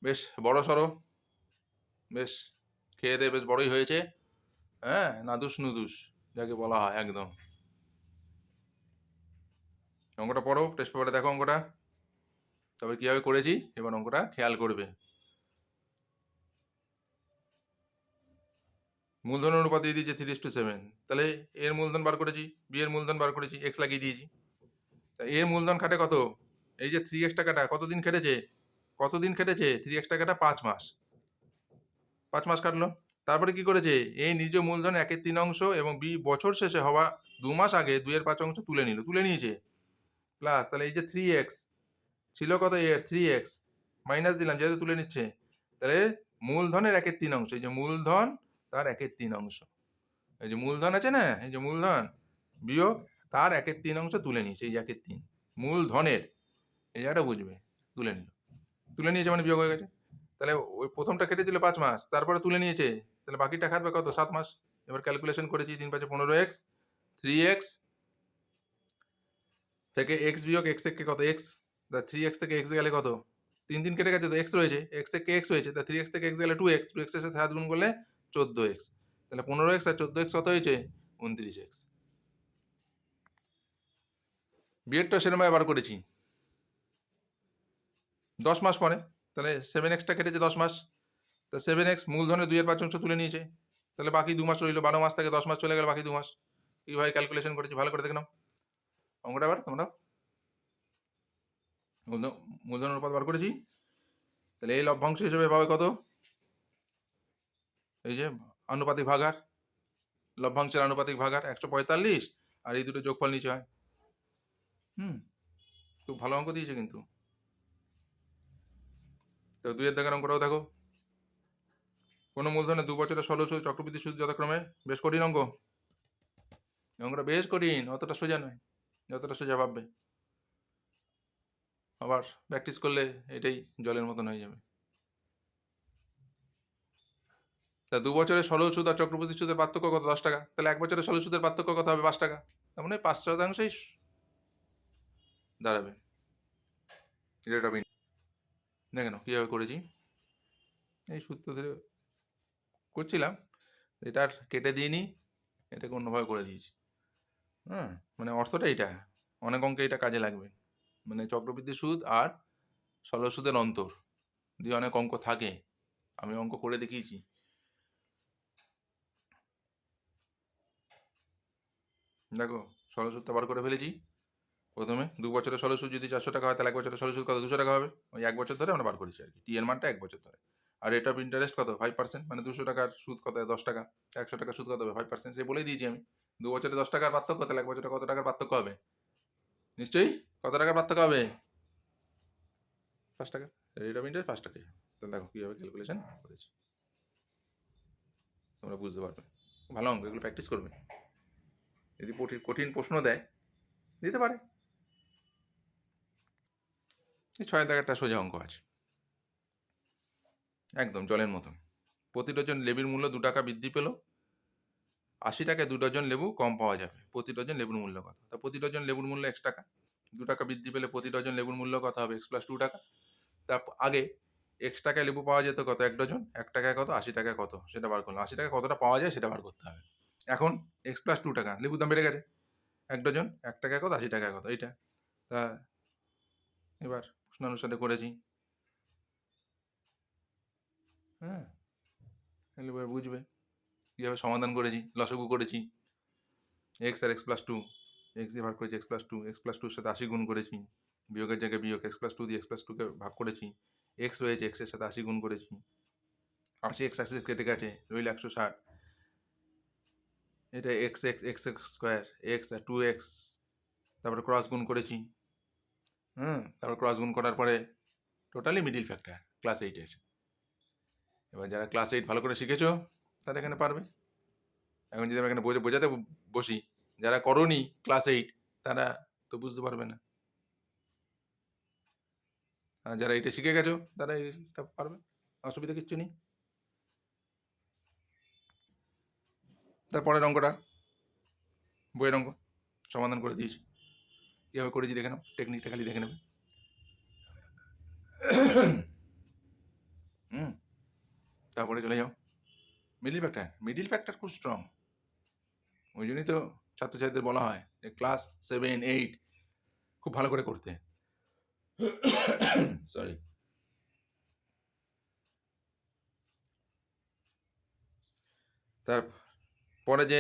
বেশ বড় সড়ো, বেশ খেয়ে দিয়ে বেশ বড়ই হয়েছে, হ্যাঁ, নাদুস নুদুস যাকে বলা হয় একদম। অঙ্কটা পড়ো, টেস্ট পেপারে দেখো অঙ্কটা, তবে কীভাবে করেছি এবার অঙ্কটা খেয়াল করবে। মূলধন অনুপাত দিয়ে দিয়েছে 3:7, তাহলে এর মূলধন বার করেছি, বি এর মূলধন বার করেছি, এক্স লাগিয়ে দিয়েছি। এর মূলধন খাটে কত, এই যে 3x টাকাটা কতদিন খেটেছে, 3x টাকাটা 5 মাস, 5 মাস কাটলো। তারপরে কি করেছে, এই নিজ মূলধন 1/3 এবং বি বছর শেষে হওয়া 2 মাস আগে 2/5 তুলে নিয়েছে, প্লাস তাহলে এই যে 3x ছিল কত, এর 3x মাইনাস দিলাম যেহেতু তুলে নিচ্ছে, তাহলে মূলধনের 1/3, এই যে মূলধন তার 1/3, এই যে মূলধন আছে না, এই যে মূলধন বিয়োগ তার 1/3 তুলে নিয়েছে, এই 1/3 মূলধনের, এই জায়গাটা বুঝবে, তুলে নিল। তুলে নিয়েছে মানে বিয়োগ হয়ে গেছে। তাহলে ওই প্রথমটা কেটেছিল 5 মাস, তারপরে তুলে নিয়েছে, তাহলে বাকিটা খাটবে কত? 7 মাস। এবার ক্যালকুলেশন করেছি 3 5 15x, 3x থেকে x বিয়োগ x থেকে কত x, তা 3x থেকে x গেলে কত? 3 3 কেটে গেছে তো x রয়েছে, x থেকে x হয়েছে, তা 3x থেকে x গেলে 2x, 2x এর সাথে 7 গুণ করলে 14x, তাহলে 15x আর 14x কত হয়েছে? 29x। বিয়েরটা সেরকমভাবে বার করেছি 10 মাস পরে, তাহলে 7xটা কেটেছে 10 মাস, তা 7x মূলধনের 2/5 তুলে নিয়েছে, তাহলে বাকি 2 মাস রইল, 12 মাস থেকে 10 মাস চলে গেল, বাকি 2 মাস। কীভাবে ক্যালকুলেশন করেছি ভালো করে দেখে নাও অঙ্কটা। এবার তোমরা মূলধন অনুপাত বার করেছি, তাহলে এই লভ্যাংশ হিসেবে পাবে কত? এই যে আনুপাতিক ভাগার, লভ্যাংশের আনুপাতিক ভাগার 145, আর এই দুটো যোগফল নিচে হয়। খুব ভালো অঙ্ক দিয়েছে কিন্তু। তো 2-এর দাগের অঙ্কটাও দেখো। কোনো মূলধনে 2 বছরের সরল সুদ চক্রবৃদ্ধি সুদ যথাক্রমে, বেশ কঠিন অঙ্ক। অঙ্কটা বেশ কঠিন, অতটা সোজা নয় যতটা সোজা ভাববে। আবার প্র্যাকটিস করলে এটাই জলের মতন হয়ে যাবে। তা 2 বছরের সরল সুদ আর চক্রবৃদ্ধি সুদের পার্থক্য কত? 10 টাকা। তাহলে 1 বছরের সরল সুদের পার্থক্য কত হবে? 5 টাকা। তার মানে 5% দাঁড়াবে। রেট অফ ইন্টারেস্ট দেখে নাও কীভাবে করেছি। এই সূত্র ধরে করছিলাম, এটা আর কেটে দিইনি, এটাকে অন্যভাবে করে দিয়েছি। মানে অর্থটা এইটা, অনেক অঙ্কে এটা কাজে লাগবে। মানে চক্রবৃদ্ধি সুদ আর সরল সুদের অন্তর দিয়ে অনেক অঙ্ক থাকে, আমি অঙ্ক করে দেখিয়েছি। দেখো সরল সুদটা বার করে ফেলেছি। প্রথমে 2 বছরের সরল সুদ যদি 400 টাকা হয়, তাহলে 1 বছরের সরল সুদ কত? 200 টাকা হবে। ওই 1 বছর ধরে আমরা বার করেছি আর কি, টি এর মানটা 1 বছর ধরে। আর রেট অফ ইন্টারেস্ট কত? 5%, মানে 200 টাকার সুদ কত? 10 টাকা। 100 টাকার সুদ কত হবে? 5%, সে বলেই দিয়েছি আমি। 2 বছরে 10 টাকার পার্থক্য, তাহলে 1 বছরে কত টাকার পার্থক্য হবে? নিশ্চয়ই কত টাকার পার্থক্য হবে? 5 টাকা। রেট অফ ইন্টারেস্ট 5 টাকা। তাহলে দেখো কীভাবে ক্যালকুলেশন করেছি, তোমরা বুঝতে পারবে। ভালো অঙ্ক, এগুলো প্র্যাকটিস করবে। যদি কঠিন প্রশ্ন দেয়, দিতে পারে। এই 6 টাকার একটা সোজা অঙ্ক আছে, একদম জলের মতন। প্রতি ডজন লেবুর মূল্য 2 টাকা বৃদ্ধি পেল, 80 টাকায় 2 ডজন লেবু কম পাওয়া যাবে, প্রতি ডজন লেবুর মূল্য কত? তা প্রতি ডজন লেবুর মূল্য x টাকা, 2 টাকা বৃদ্ধি পেলে প্রতি ডজন লেবুর মূল্য কত হবে? x + 2 টাকা। তা আগে x টাকায় লেবু পাওয়া যেত কত? 1 ডজন, 1 টাকায় কত? 80 টাকায় কত? সেটা বার করলাম। 80 টাকায় কতটা পাওয়া যায় সেটা বার করতে হবে। এখন x + 2 টাকা, লেবুর দাম বেড়ে গেছে, 1 ডজন 1 টাকায় কত? 80 টাকায় কত? এইটা। তা এবার প্রশ্নানুসারে করেছি, এবার বুঝবে কীভাবে সমাধান করেছি। লসগু করেছি, x আর x + 2, x দিয়ে ভাগ করেছি x + 2, x + 2 এর সাথে 80 গুণ করেছি, বিয়োগের জায়গায় বিয়োগ, x + 2 দিয়ে x + 2 কে ভাগ করেছি, x রয়েছে, x এর সাথে 80 গুণ করেছি, 80 x 80 কেটে গেছে, রইল 160। এটা x স্কোয়ার, x আর 2x, তারপরে ক্রস গুণ করেছি। তারপর ক্রস গুণ করার পরে টোটালি মিডিল ফ্যাক্টর ক্লাস 8-এর। এবার যারা ক্লাস 8 ভালো করে শিখেছো তারা এখানে পারবে। এখন যদি আমি এখানে বোঝাতে বসি, যারা করোনি ক্লাস 8 তারা তো বুঝতে পারবে না, আর যারা এটা শিখে গেছো তারা এটা পারবে, অসুবিধা কিচ্ছু নেই। তারপরের অঙ্কটা বইয়ের অঙ্ক সমাধান করে দিয়েছি, কীভাবে করেছি দেখে নাও, টেকনিকটা খালি দেখে নেবে। তারপরে চলে যাও মিডিল ফ্যাক্টর। মিডিল ফ্যাক্টর খুব স্ট্রং, ওই জন্যই তো ছাত্রছাত্রীদের বলা হয় যে ক্লাস 7 8 খুব ভালো করে করতে। সরি। তারপরে যে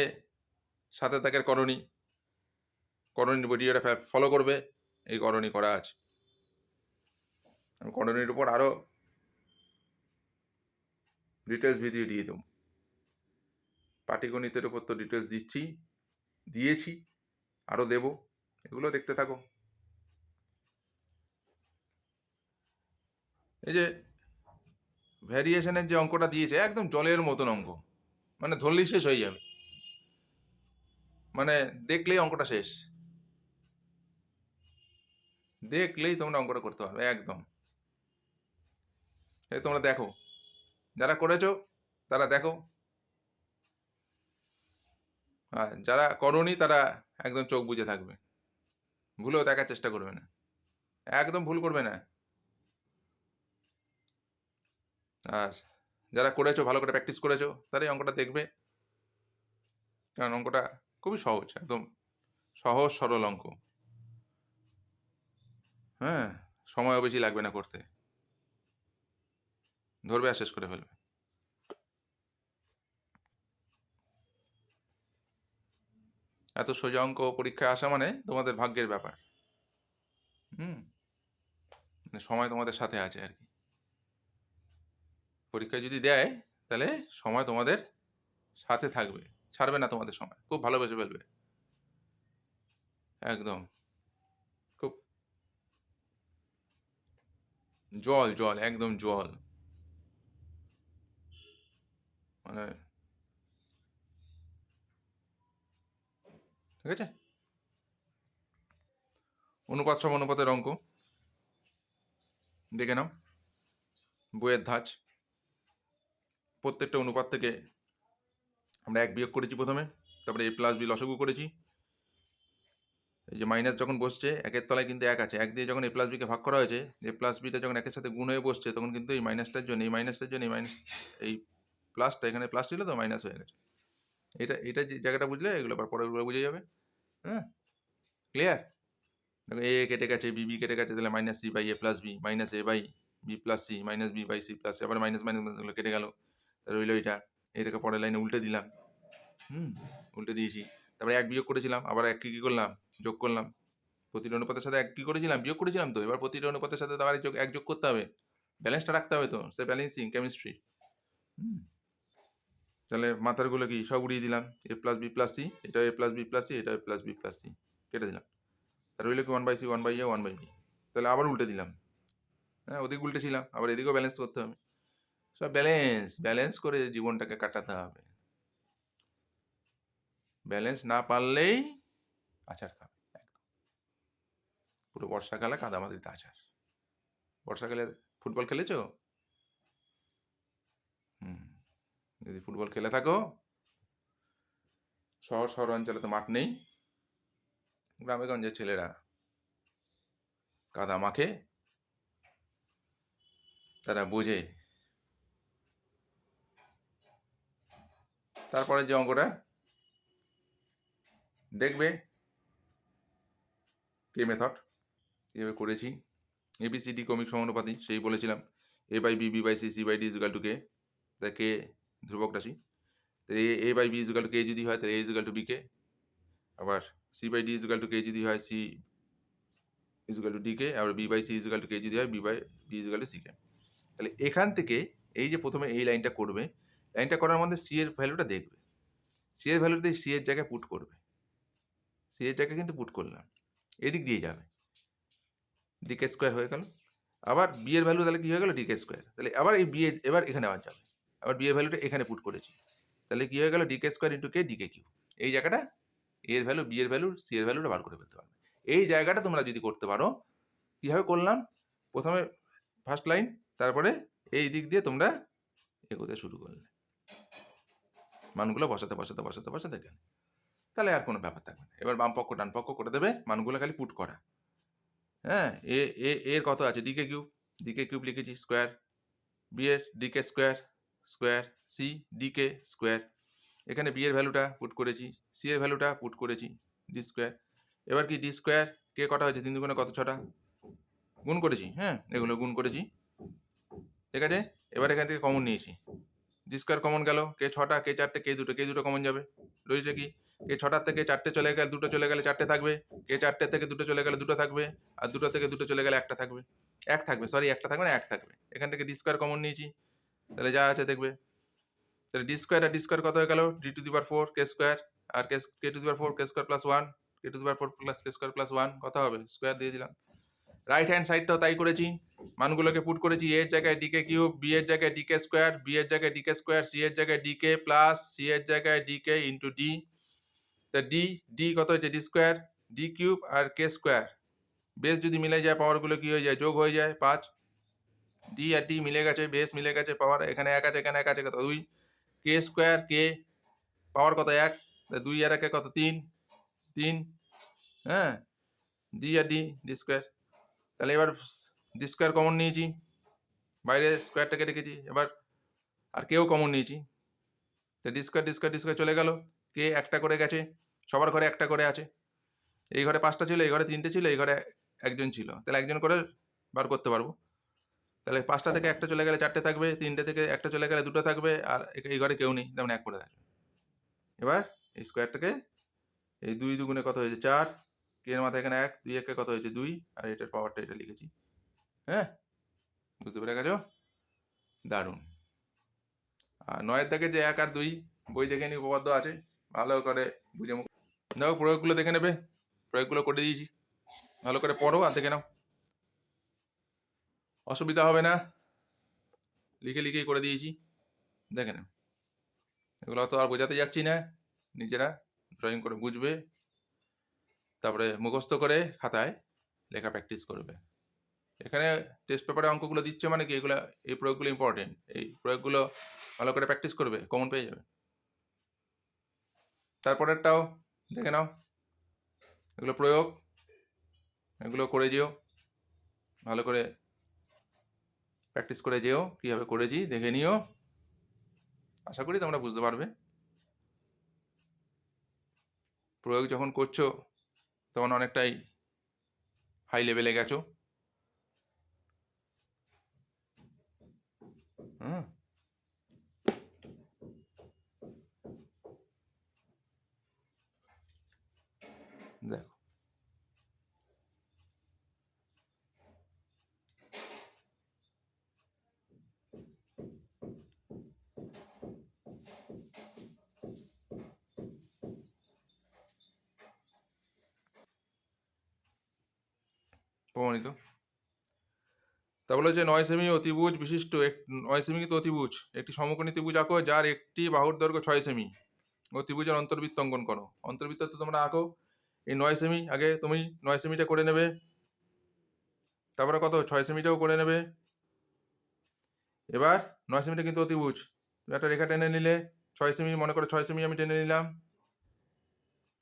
7 দাগের করণী ভিডিওটা ফলো করবে, এই করণী করা আছে। আমি করণীর উপর আরও ডিটেলস ভিডিও দিয়ে দেবো। পাটিগণিতের উপর তো ডিটেলস দিয়েছি, আরও দেব, এগুলো দেখতে থাকো। এই যে ভ্যারিয়েশনের যে অঙ্কটা দিয়েছে একদম জলের মতন অঙ্ক, মানে ধরলেই শেষ হয়ে যাবে, মানে দেখলেই অঙ্কটা শেষ, দেখলেই তোমরা অঙ্কটা করতে পারবে একদম। এই তোমরা দেখো, যারা করেছো তারা দেখো, আর যারা করোনি তারা একদম চোখ বুজে থাকবে, ভুলেও দেখার চেষ্টা করবে না, একদম ভুল করবে না। আর যারা করেছো, ভালো করে প্র্যাকটিস করেছো, তারা এই অঙ্কটা দেখবে, কারণ অঙ্কটা খুবই সহজ, একদম সহজ সরল অঙ্ক। হ্যাঁ, সময়ও বেশি লাগবে না করতে, ধরবে আর শেষ করে ফেলবে। এত সোজা অঙ্ক পরীক্ষায় আসা মানে তোমাদের ভাগ্যের ব্যাপার। মানে সময় তোমাদের সাথে আছে আর কি। পরীক্ষায় যদি দেয় তাহলে সময় তোমাদের সাথে থাকবে, ছাড়বে না তোমাদের সময়, খুব ভালোবেসে ফেলবে একদম। খুব জল জল, একদম জল, মানে ঠিক আছে। অনুপাত সম অনুপাতের অঙ্ক দেখে নাও, বইয়ের ধাঁচ। প্রত্যেকটা অনুপাত থেকে আমরা এক বিয়োগ করেছি প্রথমে, তারপরে a প্লাস বি লসাগু করেছি। এই যে মাইনাস যখন বসছে, একের তলায় কিন্তু এক আছে, এক দিয়ে যখন a প্লাস বিকে ভাগ করা হয়েছে, a প্লাস বিটা যখন একের সাথে গুণ হয়ে বসছে, তখন কিন্তু এই মাইনাসটার জন্য এই প্লাসটা এখানে প্লাস ছিল তো মাইনাস হয়ে গেছে। এটা যে জায়গাটা বুঝলে, এগুলো আবার পরেরগুলো বুঝে যাবে। হ্যাঁ, ক্লিয়ার? দেখো এ কেটে গেছে, বি কেটে গেছে, তাহলে minus C by A plus B, minus A by B plus C, minus B by C plus C, আবার মাইনাস মাইনাসগুলো কেটে গেল, তাহলে রইলো এটাকে পরের লাইনে উল্টে দিলাম। উল্টে দিয়েছি, তারপরে এক বিয়োগ করেছিলাম, আবার এক কি করলাম, যোগ করলাম। প্রতিটা অনুপাতের সাথে এক কি করেছিলাম, বিয়োগ করেছিলাম, তো এবার প্রতিটা অনুপাতের সাথে আবার এক যোগ করতে হবে, ব্যালেন্সটা রাখতে হবে, তো সে ব্যালেন্সিং কেমিস্ট্রি। তাহলে মাথারগুলো কি সব উড়িয়ে দিলাম, এ প্লাস বি প্লাস সি, এটা এ প্লাস বি প্লাস সি, এটা এ প্লাস বি প্লাস সি, কেটে দিলাম। আর রইল কি 1/c 1/a 1/b, তাহলে আবার উল্টে দিলাম। হ্যাঁ, ওদিকে উল্টেছিলাম, আবার এদিকেও ব্যালেন্স করতে হবে। সব ব্যালেন্স করে জীবনটাকে কাটাতে হবে। ব্যালেন্স না পারলেই আচার খাবে একদম। পুরো বর্ষাকালে কাদামাটিতে আচার। বর্ষাকালে ফুটবল খেলেছো? যদি ফুটবল খেলে থাকো, শহর অঞ্চলে তো মাঠ নেই, গ্রামে গঞ্জের ছেলেরা কাদা মাখে, তারা বোঝে। তারপরে যে অঙ্কটা দেখবে, কে মেথড কীভাবে করেছি, এবিসিডি ক্রমিক সমানুপাতি, সেই বলেছিলাম a by B, B by C, C by D is equal to K, তাই কে ধ্রুবক রাশি, তো A by B equal to K যদি হয়, তাহলে A is equal to B K, আবার C by D is equal to K যদি হয়, C is equal to D K, আবার B by C is equal to K যদি হয়, B by B equal to C K. তাহলে এখান থেকে এই যে প্রথমে এই লাইনটা করবে, লাইনটা করার মধ্যে সি এর ভ্যালুটা দেখবে, সি এর ভ্যালুতে সি এর জায়গায় পুট করবে, সি এর জায়গায় কিন্তু পুট করলাম, এদিক দিয়ে যাবে, ডিকে স্কোয়ার হয়ে গেল। আবার বি এর ভ্যালু তাহলে কি হয়ে গেল, ডিকে স্কোয়ার, তাহলে আবার এই বি এর এবার এখানে আবার যাবে, আবার বি এর ভ্যালুটা এখানে পুট করেছি, তাহলে কি হয়ে গেল, decay square into k decay Q. এই জায়গাটা এ এর ভ্যালু, বি এর ভ্যালু, সি এর ভ্যালুটা বার করে ফেলতে পারবে। এই জায়গাটা তোমরা যদি করতে পারো, কীভাবে করলাম, প্রথমে ফার্স্ট লাইন, তারপরে এই দিক দিয়ে তোমরা এগোতে শুরু করলে, মানগুলো বসাতে বসাতে বসাতে বসাতে গেলে, তাহলে আর কোনো ব্যাপার থাকবে না। এবার বাম পক্ষ ডান পক্ষ করে দেবে, মানগুলো খালি পুট করা। হ্যাঁ, এর কত আছে, ডিকে কিউব লিখেছি স্কোয়ার, বি এর DK square square, C DK square, এখানে বি এর ভ্যালুটা পুট করেছি, সি এর ভ্যালুটা পুট করেছি, ডি স্কোয়ার। এবার কি ডি স্কোয়ার কে কটা হয়েছে, 3 দুগুণে কত, 6টা, গুণ করেছি। হ্যাঁ, এগুলো গুণ করেছি, ঠিক আছে। এবার এখান থেকে কমন নিয়েছি, ডি স্কোয়ার কমন গেল, কে 6টা, কে 4টে, কে দুটো কমন যাবে, রয়েছে কি, কে 6টার থেকে 4টে চলে গেলে, 2টো চলে গেলে 4টে থাকবে, কে 4টে থেকে 2টো চলে গেলে 2টো থাকবে, আর 2টো থেকে 2টো চলে গেলে একটা থাকবে, একটা থাকবে না, এক থাকবে। এখান থেকে ডি স্কোয়ার কমন নিয়েছি, তাহলে যা আছে দেখবে, তাহলে ডি স্কোয়ার আর ডি স্কোয়ার কত হয়ে গেল, D to the power 4 K square, আর K to the power 4 K square plus 1, K to the power 4 plus K square plus 1 কত হবে, স্কোয়ার দিয়ে দিলাম। রাইট হ্যান্ড সাইডটাও তাই করেছি, মানগুলোকে পুট করেছি, এর জায়গায় ডিকে কিউব, বি এর জায়গায় ডিকে স্কোয়ার, বি এর জায়গায় ডিকে স্কোয়ার, সি এর জায়গায় ডিকে প্লাস সি এর জায়গায় ডিকে ইন্টু ডি, তা ডি কত হয়েছে, ডি স্কোয়ার, ডি কিউব আর কে স্কোয়ার, বেস যদি মিলে যায় পাওয়ারগুলো কি হয়ে যায়, যোগ হয়ে যায় 5, ডি আর ডি মিলে গেছে, বেস মিলে গেছে, পাওয়ার এখানে 1 আছে, এখানে 1 আছে, কত 2, কে স্কোয়ার, কে পাওয়ার কত 1, 2 আর 1 কত 3, 3, হ্যাঁ, ডি আর ডি, ডি স্কোয়ার। তাহলে এবার ডি স্কোয়ার কমন নিয়েছি, বাইরে স্কোয়ারটাকে রেখেছি, এবার আর কেও কমন নিয়েছি, তো D square D square D square চলে গেল, কে একটা করে গেছে, সবার ঘরে একটা করে আছে, এই ঘরে 5টা ছিল, এই ঘরে 3টে ছিল, এই ঘরে একজন ছিল, তাহলে একজন করে বার করতে পারবো। তাহলে 5টা থেকে একটা চলে গেলে 4টে থাকবে, 3টে থেকে একটা চলে গেলে 2টো থাকবে, আর এই ঘরে কেউ নেই, তেমন 1 করে থাকবে। এবার এই স্কোয়ারটাকে এই 2 দুগুণে কত হয়েছে 4, কে এর মাথায় এখানে 1, 2 একে কত হয়েছে 2, আর এটার পাওয়ারটা এটা লিখেছি। হ্যাঁ, বুঝতে পেরে গেছো? দারুণ। আর 9-এর থেকে যে 1 আর 2 বই দেখে নি, উপপাদ্য আছে, ভালো করে বুঝে দেখো, প্রয়োগগুলো দেখে নেবে, প্রয়োগগুলো করে দিয়েছি, ভালো করে পড়ো আর দেখে নাও, অসুবিধা হবে না, লিখে লিখেই করে দিয়েছি, দেখে নাও। এগুলো তো আর বোঝাতে যাচ্ছি না, নিজেরা ড্রয়িং করে বুঝবে, তারপরে মুখস্থ করে খাতায় লেখা প্র্যাকটিস করবে। এখানে টেস্ট পেপারে অঙ্কগুলো দিচ্ছে মানে কি, এগুলো এই প্রয়োগগুলো ইম্পর্টেন্ট, এই প্রয়োগগুলো ভালো করে প্র্যাকটিস করবে, কমন পেয়ে যাবে। তারপরেরটাও দেখে নাও, এগুলো প্রয়োগ, এগুলো করে যেও, ভালো করে প্র্যাকটিস করে যেও, কীভাবে করেছি দেখে নিও, আশা করি তোমরা বুঝতে পারবে। প্রয়োগ যখন করছো তখন অনেকটাই হাই লেভেলে গেছো। হুম, দেখো প্রমাণিত। তা বলে যে 9 সেমি অতিভুজ বিশিষ্ট 9 সেমি কিন্তু অতিভুজ একটি সমকোণী ত্রিভুজ আঁকো, যার একটি বাহুর দৈর্ঘ্য 6 সেমি, অতিভুজের অন্তর্বৃত্ত অঙ্কন করো। অন্তর্বৃত্ত তো তোমরা আঁকো, এই 9 সেমি আগে তুমি 9 সেমিটা করে নেবে, তারপরে কত 6 সেমিটাও করে নেবে। এবার 9 সেমিটা কিন্তু অতিভুজ, একটা রেখা টেনে নিলে 6 সেমি, মনে করে 6 সেমি আমি টেনে নিলাম,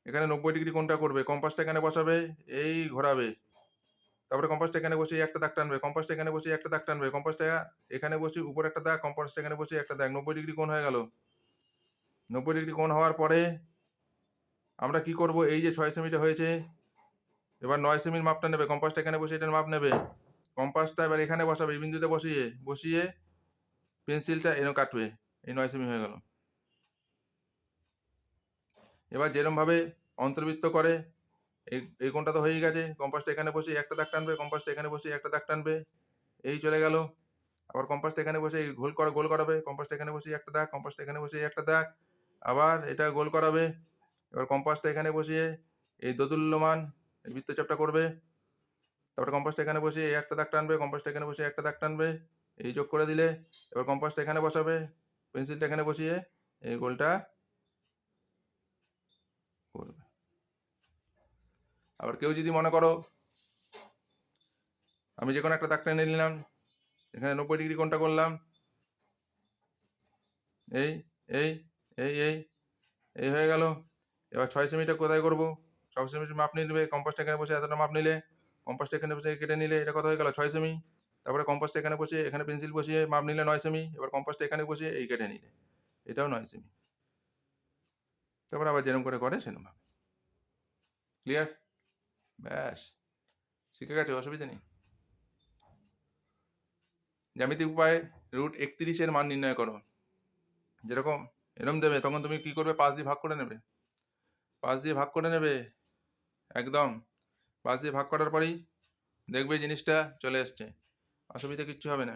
এখানে 90 ডিগ্রি কোণটা করবে, কম্পাসটা এখানে বসাবে, এই ঘোরাবে, তারপরে কম্পাসটা এখানে বসিয়ে একটা দাগ টানবে, কম্পাসটা এখানে বসিয়ে একটা দাগ টানবে, কম্পাসটা এখানে বসিয়ে উপরে একটা দাগ, কম্পাসটা এখানে বসিয়ে একটা দাগ, 90 ডিগ্রি কোণ হয়ে গেল। 90 ডিগ্রি কোণ হওয়ার পরে আমরা কি করব, এই যে 6 সেমিটা হয়েছে, এবার 9 সেমির মাপটা নেবে, কম্পাসটা এখানে বসিয়ে এটার মাপ নেবে, কম্পাসটা এবার এখানে বসাবে, এই বিন্দুতে বসিয়ে বসিয়ে পেন্সিলটা এনে কাটবে, এই 9 সেমি হয়ে গেল। এবার যেরমভাবে অন্তর্বৃত্ত করে, এই কোণটা তো হয়েই গেছে, কম্পাসটা এখানে বসিয়ে একটা দাগ টানবে, কম্পাসটা এখানে বসিয়ে একটা দাগ টানবে, এই চলে গেল। আবার কম্পাসটা এখানে বসে গোল করাবে, কম্পাসটা এখানে বসিয়ে একটা দাগ, কম্পাসটা এখানে বসিয়ে একটা দাগ, আবার এটা গোল করাবে, এবার কম্পাসটা এখানে বসিয়ে এই দোদুল্যমান এই বৃত্তচাপটা করবে, তারপরে কম্পাসটা এখানে বসিয়ে এই একটা দাগ টানবে, কম্পাসটা এখানে বসিয়ে একটা দাগ টানবে, এই যোগ করে দিলে, এবার কম্পাসটা এখানে বসাবে, পেন্সিলটা এখানে বসিয়ে এই গোলটা করবে। আবার কেউ যদি মনে করো আমি যে কোনো একটা দাগ টেনে নিলাম, এখানে 90 ডিগ্রি কোণটা করলাম, এই এই এই এই এই হয়ে গেল। এবার 6 সেমিটা কোথায় করব, 6 সেমির মাপ নিয়ে নেবে, কম্পাসটা এখানে বসে এতটা মাপ নিলে, কম্পাসটা এখানে বসে কেটে নিলে, এটা কত হয়ে গেল 6 সেমি, তারপরে কম্পাসটা এখানে বসিয়ে এখানে পেন্সিল বসিয়ে মাপ নিলে 9 সেমি, এবার কম্পাসটা এখানে বসিয়ে এই কেটে নিলে, এটাও 9 সেমি। তারপরে আবার যেরকম করে সেরকম ভাবে। ক্লিয়ার? ব্যাস, শিখে গেছে, অসুবিধা নেই। জ্যামিতিক উপায়ে √31 মান নির্ণয় করো। যেরকম এরম দেবে, তখন তুমি কি করবে, 5 দিয়ে ভাগ করে নেবে, 5 দিয়ে ভাগ করে নেবে, একদম 5 দিয়ে ভাগ করার পরেই দেখবে জিনিসটা চলে এসছে, অসুবিধা কিচ্ছু হবে না।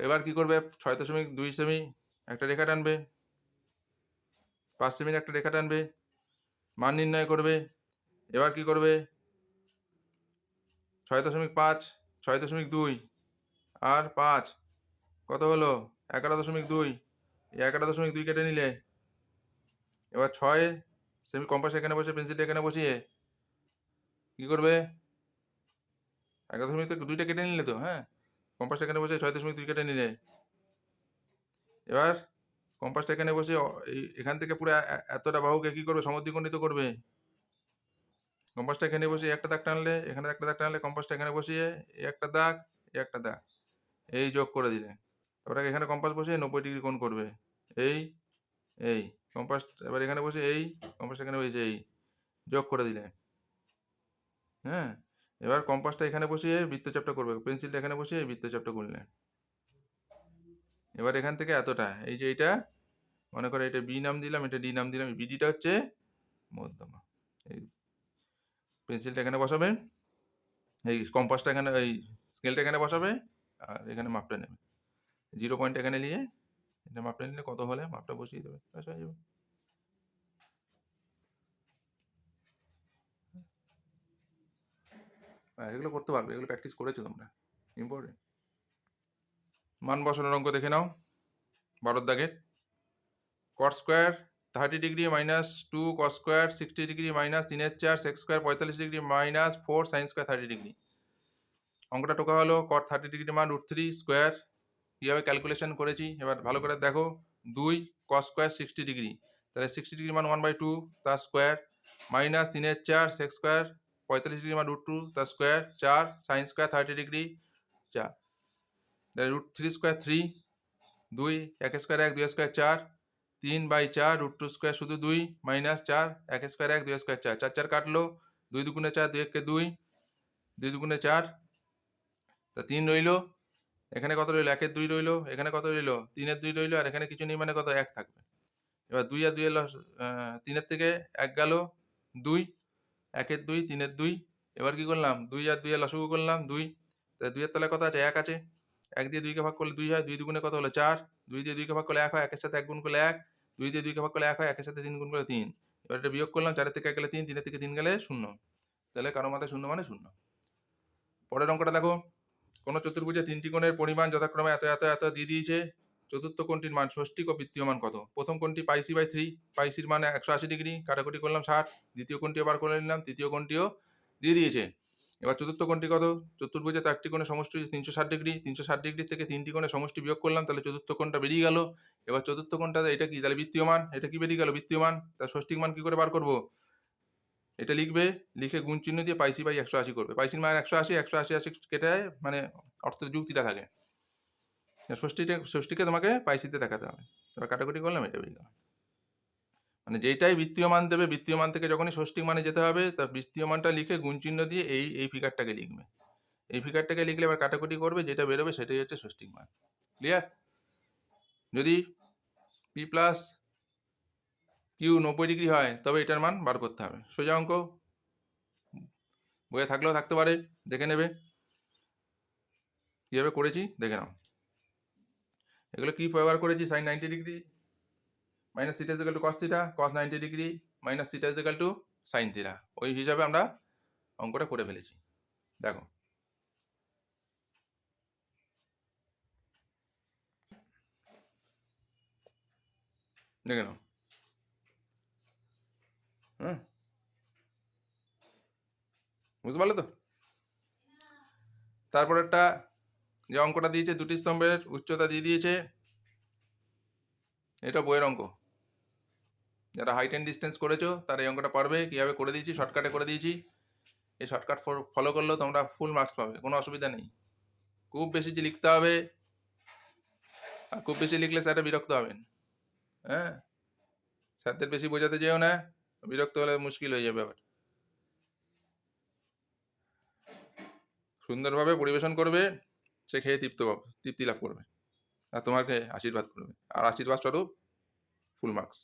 এবার কি করবে, 6.2 সেমি একটা রেখা টানবে, 5 সেমির একটা রেখা টানবে, মান নির্ণয় করবে। এবার কি করবে, 6.5, 6.2 আর 5 কত হলো 11.2, এই 11.2 কেটে নিলে, এবার 6 সেমি, কম্পাস এখানে বসে পেন্সিলটা এখানে বসিয়ে কি করবে, 11.2টা কেটে নিলে তো, হ্যাঁ, কম্পাসটা এখানে বসে 6.2 কেটে নিলে। এবার কম্পাসটা এখানে বসে এখান থেকে পুরো এতটা বাহুকে কি করবে, সমদ্বিখণ্ডিত করবে। কম্পাসটা এখানে বসিয়ে একটা দাগ টানলে, এখানে একটা দাগ টানলে, কম্পাসটা এখানে বসিয়ে একটা দাগ, একটা দাগ, এই যোগ করে দিলে। তারপরে এখানে কম্পাস বসিয়ে 90 ডিগ্রি কোণ করবে। এই কম্পাস এবার এখানে বসে কম্পাস এখানে বসে যোগ করে দিলে। হ্যাঁ, এবার কম্পাসটা এখানে বসিয়ে বৃত্তচাপটা করবে, পেন্সিলটা এখানে বসিয়ে বৃত্তচাপটা করলে। এবার এখান থেকে এতটা, এই যে এইটা মনে করে এটা বি নাম দিলাম, এটা ডি নাম দিলাম, বিডিটা হচ্ছে মধ্যমা। এই পেন্সিলটা এখানে বসাবে, এই কম্পাসটা এখানে, এই স্কেলটা এখানে বসাবে, আর এখানে মাপটা নেবে। 0 পয়েন্ট এখানে নিয়ে এটা মাপটা নিলে কত হলে মাপটা বসিয়ে দেবে, ব্যাস হয়ে যাবে। এগুলো করতে পারবে, এগুলো প্র্যাকটিস করেছো তোমরা, ইম্পর্টেন্ট। মান বসানোর অঙ্ক দেখে নাও। 12 দাগের cot square 30 degree -2 cos square 60 degree -3/4 sec square 45 degree -4 sine square 30 degree. অঙ্কটা টোকা হলো কট 30 ডিগ্রি মান √3 স্কোয়ার। কীভাবে ক্যালকুলেশন করেছি এবার ভালো করে দেখো। 2 কস স্কোয়ার 60 ডিগ্রি, তাহলে 60 ডিগ্রি মান 1/2 তার স্কোয়ার, -3/4 সেক স্কোয়ার 45 ডিগ্রি মান √2 তার স্কোয়ার, 4 সাইন স্কোয়ার 30 ডিগ্রি 4, তাহলে √3 স্কোয়ার 3, 2 1 স্কোয়ার 1 2 স্কোয়ার 4, 3/4 √2 স্কোয়ার শুধু 2 -4 1 স্কোয়ার 1 2 স্কোয়ার 4, 4 4 কাটলো, 2 2 4 2 1 2, 2 2 4, তা 3 রইলো, এখানে কত রইলো 1 2 রইলো, এখানে কত রইলো 3 2 রইলো, আর এখানে কিছু নেই মানে কত 1 থাকবে। এবার 2 আর 2 এর 3 থেকে 1 গেল 2, 1 2 3 2, এবার কি করলাম 2 আর 2 এর লসাগু করলাম 2, তাহলে 2 এর তলায় কত আছে 1 আছে, 1 দিয়ে 2 কে ভাগ করলে 2 হয়, 2 দুগুণে কত হলো 4, 2 দিয়ে 2 কে ভাগ করলে 1 হয়, 1 এর সাথে 1 গুণ করলে 1, 2 দিয়ে 2 কে ভাগ করলে 1 হয়, 1 এর সাথে 3 গুণ করলে 3। এবার এটা বিয়োগ করলাম, 4 থেকে 1 গেলে 3, 3 থেকে 3 গেলে 0, তাহলে কারো মাথায় 0 মানে 0। পরের অঙ্কটা দেখো, কোনো চতুর্ভুজে 3টি কোণের পরিমাণ যথাক্রমে এত এত এত দিয়ে দিয়েছে, চতুর্থ কোণটির মান ষষ্ঠিক ও বৃত্তীয় মান কত। প্রথম কোণটি πc/3, পাইসির মান 180 ডিগ্রি, কাটাকুটি করলাম 60, দ্বিতীয় কোণটিও বার করে নিলাম, তৃতীয় কোণটিও দিয়ে দিয়েছে। এবার চতুর্থ কোণটি কত, চতুর্ভুজে 4টি কোণের সমষ্টি 360 ডিগ্রি, 360 ডিগ্রি থেকে 3টি কোণের সমষ্টি বিয়োগ করলাম, তাহলে চতুর্থ কোণটা বেরিয়ে গেল। এবার চতুর্থ কোণটা এটা কি, তাহলে বৃত্তীয় মান, এটা কি বেরিয়ে গেল বৃত্তীয় মান, তার ষষ্ঠিক মান কি করে বার করবো, এটা লিখবে, লিখে গুণ চিহ্ন দিয়ে πc/180 করবে, পাইসির মান 180, 180 কেটে মানে অর্থের যুক্তিটা থাকে, ষষ্ঠীকে তোমাকে পাইসিতে দেখাতে হবে। এবার কাটাকুটি করলাম, এটা বেরিয়ে গেল। মানে যেটাই বৃত্তীয় মান দেবে, বৃত্তীয় মান থেকে যখনই ষষ্ঠিক মানে যেতে হবে, তার বৃত্তীয় মানটা লিখে গুণ চিহ্ন দিয়ে এই ফিগারটাকে লিখবে, এই ফিগারটাকে লিখলে এবার কাটাকুটি করবে, যেটা বেরোবে সেটাই হচ্ছে ষষ্ঠিক মান। ক্লিয়ার? যদি পি প্লাস কিউ 90 ডিগ্রি হয় তবে এটার মান বার করতে হবে। সোজা অঙ্ক, বইয়ে থাকলেও থাকতে পারে, দেখে নেবে কীভাবে করেছি, দেখে নাও। এগুলো কি ব্যবহার করেছি, sin 90 degree minus theta is equal to cos theta, cos 90 degree minus theta is equal to sine theta, ওই হিসাবে আমরা অঙ্কটা করে ফেলেছি। দেখো দেখে নাও। হ্যাঁ, বুঝতে পারলে তো? তারপর একটা যে অঙ্কটা দিয়েছে, দুটি স্তম্ভের উচ্চতা দিয়ে দিয়েছে, এটা বইয়ের অঙ্ক। যারা হাইট অ্যান্ড ডিস্টেন্স করেছো তারা এই অঙ্কটা পারবে। কীভাবে করে দিয়েছি, শর্টকাটে করে দিয়েছি। এই শর্টকাট ফলো করলেও তোমরা ফুল মার্কস পাবে, কোনো অসুবিধা নেই। খুব বেশি যে লিখতে হবে, আর খুব বেশি লিখলে স্যাররা বিরক্ত হবেন। হ্যাঁ, স্যারদের বেশি বোঝাতে যেও না, বিরক্ত হলে মুশকিল হয়ে যাবে। আবার সুন্দরভাবে পরিবেশন করবে, সে খেয়ে তৃপ্তি লাভ করবে, আর তোমাকে আশীর্বাদ করবে, আর আশীর্বাদ স্বরূপ ফুল মার্কস।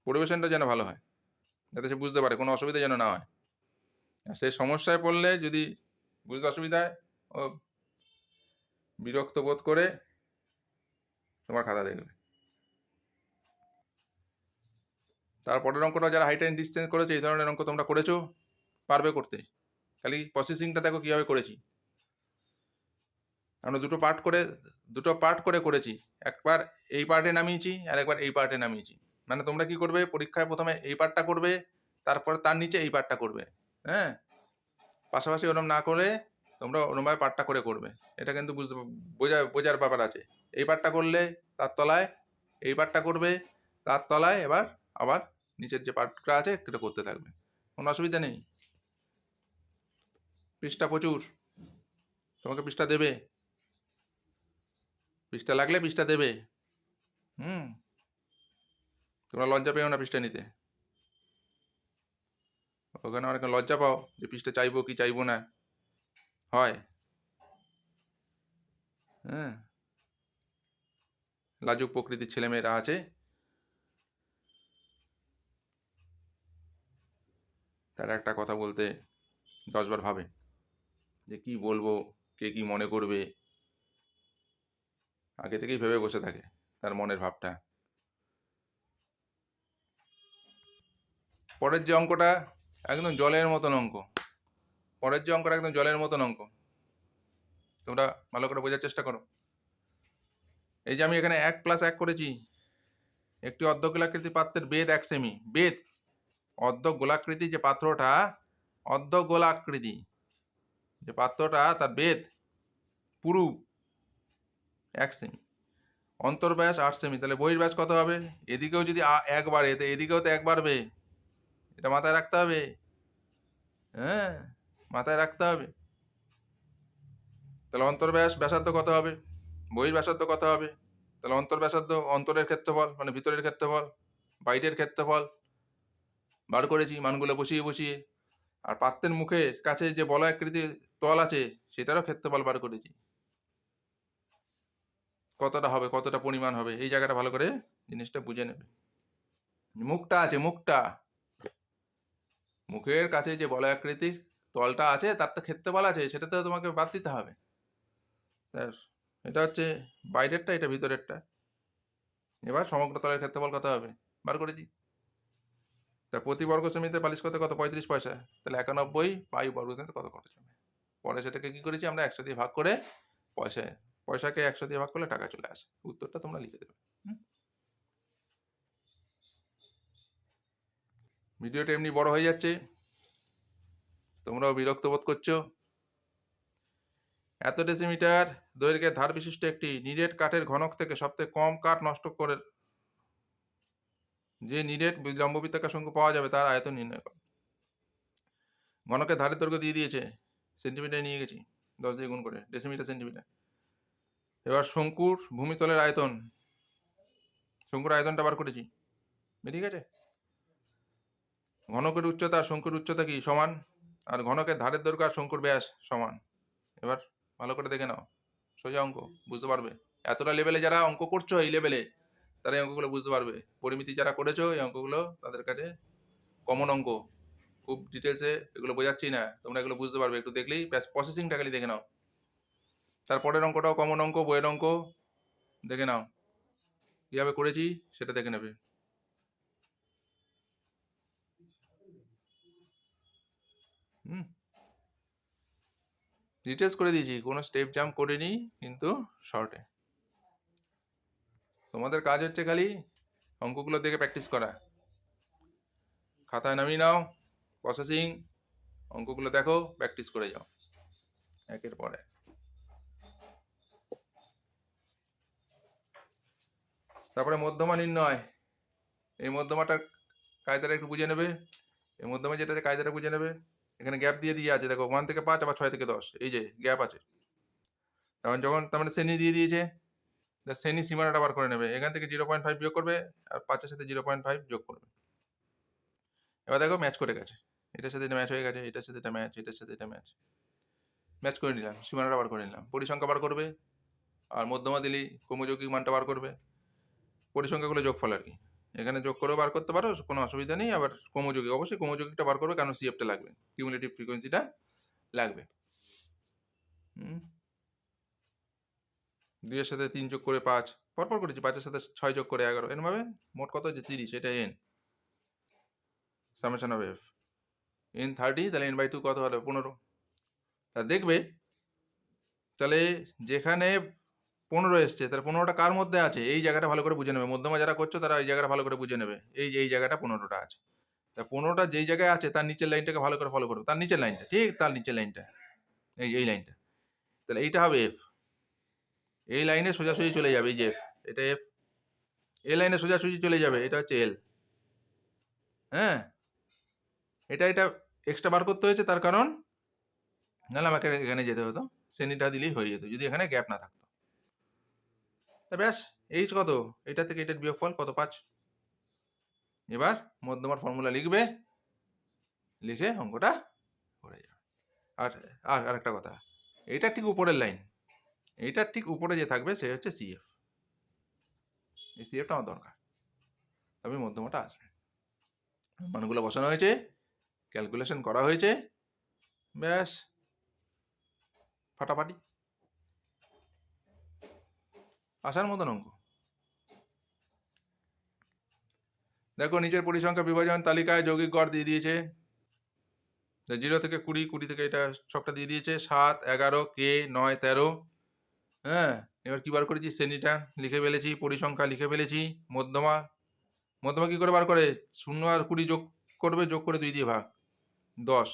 পরিবেশনটা যেন ভালো হয়, যাতে সে বুঝতে পারে, কোনো অসুবিধা যেন না হয়। আর সে সমস্যায় পড়লে যদি বুঝতে অসুবিধা হয়, ও বিরক্ত বোধ করে তোমার খাতা দেখবে। তারপরের অঙ্কটা যারা হাইট অ্যান্ড ডিস্টেন্স করেছে, এই ধরনের অঙ্ক তোমরা করেছো, পারবে করতে। খালি প্রসেসিংটা দেখো কীভাবে করেছি। আমরা দুটো পার্ট করে করেছি, একবার এই পার্টে নামিয়েছি আর একবার এই পার্টে নামিয়েছি। মানে তোমরা কি করবে, পরীক্ষায় প্রথমে এই পার্টটা করবে, তারপর তার নিচে এই পার্টটা করবে, হ্যাঁ, পাশাপাশি ওরম না করে তোমরা ওরমভাবে পার্টটা করে করবে। এটা কিন্তু বোঝার ব্যাপার আছে। এই পার্টটা করলে তার তলায় এই পার্টটা করবে, তার তলায় এবার আবার নিচের যে পার্টটা আছে সেটা করতে থাকবে, কোনো অসুবিধা নেই। পৃষ্ঠা প্রচুর, তোমাকে পৃষ্ঠা দেবে, পৃষ্ঠা লাগলে পৃষ্ঠা দেবে। তোমরা লজ্জা পেও না পৃষ্ঠা নিতে। ওখানে অনেক লজ্জা পাও যে পৃষ্ঠা চাইবো কি চাইবো না, হয় হ্যাঁ, লাজুক প্রকৃতির ছেলেমেয়েরা আছে, তারা একটা কথা বলতে 10 বার ভাবে যে কি বলবো, কে কি মনে করবে, আগে থেকেই ভেবে বসে থাকে তার মনের ভাবটা। পরের যে অঙ্কটা একদম জলের মতন অঙ্ক, পরের যে অঙ্কটা একদম জলের মতন অঙ্ক, তোমরা ভালো করে বোঝার চেষ্টা করো। এই যে আমি এখানে 1+1 করেছি, একটি অর্ধগোলাকৃতি পাত্রের বেদ 1 সেমি, বেদ অর্ধগোলাকৃতি যে পাত্রটা, অর্ধগোলাকৃতি যে পাত্রটা তার বেদ পুরু 1 সেমি, অন্তর্ব্যাস 8 সেমি, তাহলে বহির্ব্যাস কত হবে? এদিকেও যদি 1 বাড়ে তো এদিকেও তো 1 বাড়বে, এটা মাথায় রাখতে হবে। হ্যাঁ, মাথায় রাখতে হবে। তাহলে অন্তর্ব্যাস ব্যাসার্ধ কত হবে, বহির্ব্যাসার্ধ কত হবে? তাহলে অন্তর্ব্যাসার্ধ অন্তরের ক্ষেত্রফল মানে ভিতরের ক্ষেত্রফল, বাইরের ক্ষেত্রফল বার করেছি মানগুলো বসিয়ে বসিয়ে। আর পাত্রের মুখের কাছে যে বলয়াকৃতির তল আছে সেটারও ক্ষেত্রফল বার করেছি, কতটা হবে, কতটা পরিমাণ হবে, এই জায়গাটা ভালো করে জিনিসটা বুঝে নেবে। মুখটা আছে, মুখের কাছে যে বলয়াকৃতির তলটা আছে তার তো ক্ষেত্রফল আছে, সেটা তো তোমাকে বাদ দিতে হবে। এটা হচ্ছে বাইরেরটা, এটা ভিতরেরটা। এবার সমগ্র তলের ক্ষেত্রফল কত হবে বার করেছি। তা প্রতি বর্গ সেমিতে পালিশ করতে কত, 35 পয়সা, তাহলে 91 পাই বর্গ সেমিতে কত খরচ হবে। পরে সেটাকে কি করেছি আমরা 100 দিয়ে ভাগ করে, পয়সাকে 100 দিয়ে ভাগ করলে টাকা চলে আসে। উত্তরটা তোমরা লিখে দেবে। ভিডিওটা এমনি বড় হয়ে যাচ্ছে, তোমরাও বিরক্ত বোধ করছো। এত ডেসিমিটার দৈর্ঘ্যের ধার বিশিষ্ট একটি নিরেট কাঠের ঘনক থেকে সবথেকে কম কাঠ নষ্ট করে যে নিরেট লম্ববৃত্তাকার শঙ্কু পাওয়া যাবে তার আয়তন নির্ণয় করো। ঘনকের ধারের দৈর্ঘ্য দিয়ে দিয়েছে, সেন্টিমিটার নিয়ে গেছি, 10 দিয়ে গুণ করে, ডেসিমিটার সেন্টিমিটার। এবার শঙ্কুর ভূমিতলের আয়তন, শঙ্কুর আয়তনটা বার করেছি, ঠিক আছে। ঘনকের উচ্চতা আর শঙ্কুর উচ্চতা কি সমান, আর ঘনকের ধারের দৈর্ঘ্য আর শঙ্কুর ব্যাস সমান। এবার ভালো করে দেখে নাও, সোজা অঙ্ক, বুঝতে পারবে। এতটা লেভেলে যারা অঙ্ক করছো এই লেভেলে, তারা এই অঙ্কগুলো বুঝতে পারবে। পরিমিতি যারা করেছো এই অঙ্কগুলো তাদের কাছে কমন অঙ্ক, খুব ডিটেলসে এগুলো বোঝাচ্ছি না, তোমরা এগুলো বুঝতে পারবে, একটু দেখলেই প্রসেসিংটা খালি দেখে নাও। তারপরের অঙ্কটাও কমন অঙ্ক, বইয়ের অঙ্ক, দেখে নাও কীভাবে করেছি সেটা দেখে নেবে। ডিটেলস করে দিয়েছি, কোনো স্টেপ জাম্প করিনি, কিন্তু শর্টে। তোমাদের কাজ হচ্ছে খালি অঙ্কগুলো দেখে প্র্যাকটিস করা। খাতায় নামিয়ে নাও, প্রসেসিং, অঙ্কগুলো দেখো, প্র্যাকটিস করে যাও একের পর এক। তারপরে মধ্যমা নির্ণয়, এই মধ্যমাটার কায়দাটা একটু বুঝে নেবে। এই মধ্যমা যেটা কায়দাটা বুঝে নেবে, এখানে গ্যাপ দিয়ে আছে দেখো, 1 থেকে 5 আবার 6 থেকে 10, এই যে গ্যাপ আছে, যখন তার মানে শ্রেণী দিয়ে দিয়েছে, শ্রেণী সীমানাটা বার করে নেবে। এখান থেকে 0.5 বিয়োগ করবে আর 5-এর সাথে 0.5 যোগ করবে। এবার দেখো ম্যাচ করে গেছে, এটার সাথে এটা ম্যাচ হয়ে গেছে, এটার সাথে এটা ম্যাচ, এটার সাথে এটা ম্যাচ করে নিলাম, সীমানাটা বার করে নিলাম। পরিসংখ্যা বার করবে, আর মধ্যমা দিলেই ক্রমযৌগিক মানটা বার করবে। পরিসংখ্যাগুলো যোগফল আর কি, এখানে যোগ করেও বার করতে পারো, কোনো অসুবিধা নেই। আবার ক্রমযৌগিক, অবশ্যই ক্রমযৌগিকটা বার করবে, কারণ সিএফটা লাগবে, কিউমুলেটিভ ফ্রিকোয়েন্সিটা লাগবে। 2-এর সাথে 3 যোগ করে 5, পরপর করেছি, 5-এর সাথে 6 যোগ করে 11, এরভাবে মোট কত হচ্ছে 30, এটা N summation of F N 30, তাহলে n/2 কত হলো 15। তা দেখবে তাহলে যেখানে 15 এসছে, তাহলে 15টা কার মধ্যে আছে, এই জায়গাটা ভালো করে বুঝে নেবে। মধ্যমা যারা করছো তারা এই জায়গাটা ভালো করে বুঝে নেবে, এই যে এই জায়গাটা 15টা আছে, তা 15টা যেই জায়গায় আছে তার নিচের লাইনটাকে ভালো করে ফলো করো, তার নিচের লাইনটা, ঠিক তার নিচের লাইনটা, এই লাইনটা। তাহলে এইটা হবে এফ, এই লাইনে সোজাসুজি চলে যাবে, এই যে এফ, এটা এফ, এই লাইনে সোজাসুজি চলে যাবে, এটা হচ্ছে এল। হ্যাঁ, এটা এক্সট্রা বার করতে হয়েছে, তার কারণ নাহলে আমাকে এখানে যেতে হতো, শ্রেণীটা দিলেই হয়ে যেত যদি এখানে গ্যাপ না থাকতো। তা ব্যাস, এইচ কত, এটা থেকে এটার বিয়োগফল কত, 5। এবার মধ্যমার ফর্মুলা লিখবে, লিখে অঙ্কটা করে যাবে। আর আর একটা কথা, এইটার ঠিক উপরের লাইন, এইটার ঠিক উপরে যে থাকবে সে হচ্ছে সিএফ, এই সিএফটা আমার দরকার, তবে মধ্যমাটা আসবে। মানগুলো বসানো হয়েছে, ক্যালকুলেশন করা হয়েছে, ব্যাস ফাটাফাটি আসার মতন অঙ্ক। দেখো নিচের পরিসংখ্যা বিভাজন তালিকায় যৌগিক গড় দিয়ে দিয়েছে, 0 থেকে 20, 20 থেকে এটা ছকটা দিয়ে দিয়েছে, 7, 11, কে, 9, 13। হ্যাঁ, এবার কি বার করেছি, শ্রেণীটা লিখে ফেলেছি, পরিসংখ্যা লিখে ফেলেছি, মধ্যমা, মধ্যমা কি করে বার করে, 0 আর 20 যোগ করবে, যোগ করে 2 দিয়ে ভাগ, 10।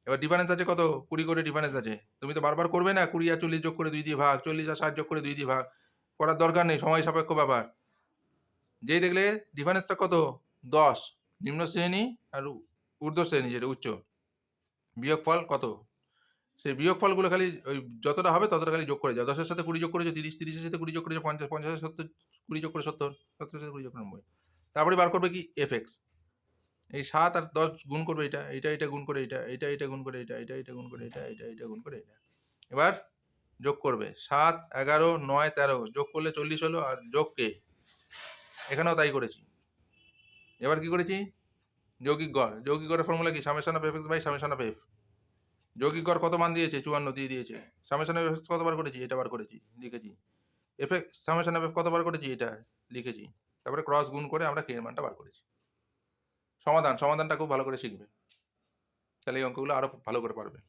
এবার ডিফারেন্স আছে কত, 20 করে ডিফারেন্স আছে, তুমি তো বারবার করবে না, 20 আর 40 যোগ করে 2 দিয়ে ভাগ, 40 আর 60 যোগ করে 2 দিয়ে ভাগ, করার দরকার নেই, সময় সাপেক্ষ ব্যাপার। যেই দেখলে ডিফারেন্সটা কত, 10, নিম্ন শ্রেণী আর ঊর্ধ্ব শ্রেণী যেটা উচ্চ, বিয়োগফল কত, সেই বিয়োগফলগুলো খালি ওই যতটা হবে ততটা খালি যোগ করে যাও, 10-এর সাথে 20 যোগ করেছো 30, 30-এর সাথে 20 যোগ করেছো 50, 50-এর সাথে 20 যোগ করে 70, 70-এর সাথে 20 যোগ করে 90। তারপরে বার করবে কি, এফএক্স, এই 7 আর 10 গুণ করবে, এটা গুণ করে এটা গুণ করে এটা গুণ করে এটা গুণ করে এটা। এবার যোগ করবে 7, 11, 9, 13, যোগ করলে 40 হলো, আর যোগ কে, এখানেও তাই করেছি। এবার কি করেছি, যৌগিক গড়, যৌগিক গড়ের ফর্মুলা কি, summation of FX by summation of F. যৌগিক গড় কত মান দিয়েছে, 54 দিয়ে দিয়েছে, সামেশন অফ এফএক্স কতবার করেছি, এটা বার করেছি, লিখেছি, এফএক্স সামেশন অফ এফ কতবার করেছি, এটা লিখেছি, তারপরে ক্রস গুণ করে আমরা কে এর মানটা বার করেছি। সমাধানটা খুব ভালো করে শিখবে, তাহলে এই অঙ্কগুলো আরো ভালো করে পারবে।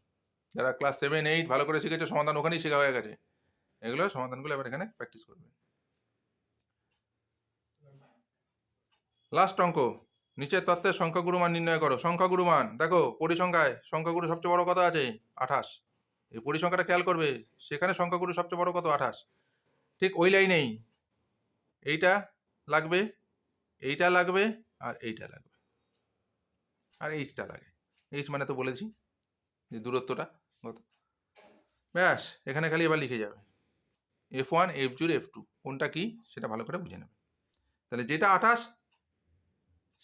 যারা ক্লাস 7, 8 ভালো করে শিখেছে, সমাধান ওখানেই শেখা হয়ে গেছে, এগুলো সমাধানগুলো এবার এখানে প্র্যাকটিস করবে। লাস্ট অঙ্ক, নিচের তত্ত্বের সংখ্যাগুরু মান নির্ণয় করো। সংখ্যাগুরু মান দেখো, পরিসংখ্যায় সংখ্যাগুরু সবচেয়ে বড় কত আছে, 28। এই পরিসংখ্যাটা খেয়াল করবে, সেখানে সংখ্যাগুরু সবচেয়ে বড় কত, 28। ঠিক ওই লাইনেই এইটা লাগবে, এইটা লাগবে, আর এইটা লাগবে, আর এইচটা লাগে। এইচ মানে তো বলেছি যে দূরত্বটা কত। ব্যাস, এখানে খালি এবার লিখে যাবে F1, F0, F2 কোনটা কি সেটা ভালো করে বুঝে নেবে। তাহলে যেটা 28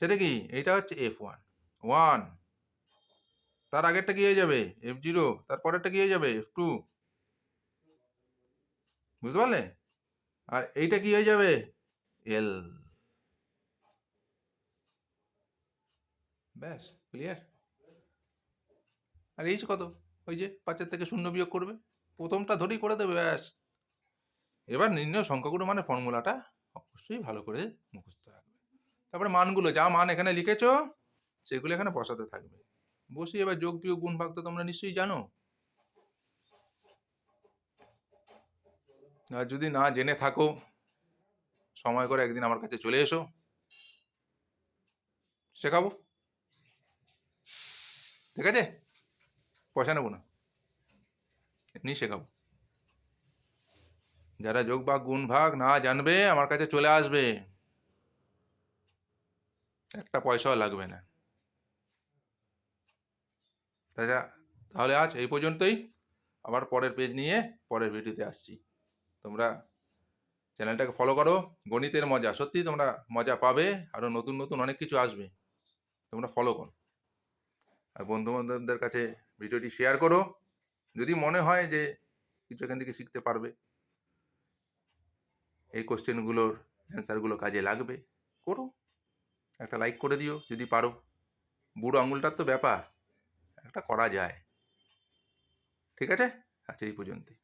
সেটা কি, এইটা হচ্ছে F1, 1, তার আগেরটা কি হয়ে যাবে F0, তার পরেরটা কি হয়ে যাবে F2, বুঝতে পারলে? আর এইটা কি হয়ে যাবে L। ব্যাস ক্লিয়ার। আর এইচ কত, ওই যে 5-এর থেকে 0 বিয়োগ করবে, প্রথমটা ধরেই করে দেবে, ব্যাস। এবার নির্ণয় সংখ্যাগুলো মানে ফর্মুলাটা অবশ্যই ভালো করে মুখস্থ রাখবে, তারপরে মানগুলো যা মান এখানে লিখেছো সেগুলো এখানে বসাতে থাকবে, বসিয়ে এবার যোগ বিয়োগ গুণ ভাগ তো তোমরা নিশ্চয়ই জানো। আর যদি না জেনে থাকো, সময় করে একদিন আমার কাছে চলে এসো, শেখাবো, ঠিক আছে? পয়সা নেবো না, এমনি শেখাবো। যারা যোগ ভাগ গুণ ভাগ না জানবে আমার কাছে চলে আসবে, একটা পয়সাও লাগবে না। তাহলে আজ এই পর্যন্তই, আবার পরের পেজ নিয়ে পরের ভিডিওতে আসছি। তোমরা চ্যানেলটাকে ফলো করো, গণিতের মজা সত্যি তোমরা মজা পাবে, আরও নতুন নতুন অনেক কিছু আসবে, তোমরা ফলো করো। আর বন্ধু বান্ধবদের কাছে ভিডিওটি শেয়ার করো, যদি মনে হয় যে কিছু এখান থেকে শিখতে পারবে, এই কোশ্চেনগুলোর অ্যান্সারগুলো কাজে লাগবে, করো, একটা লাইক করে দিও যদি পারো। বুড়ো আঙুলটার তো ব্যাপার, একটা করা যায়, ঠিক আছে? আচ্ছা এই পর্যন্তই।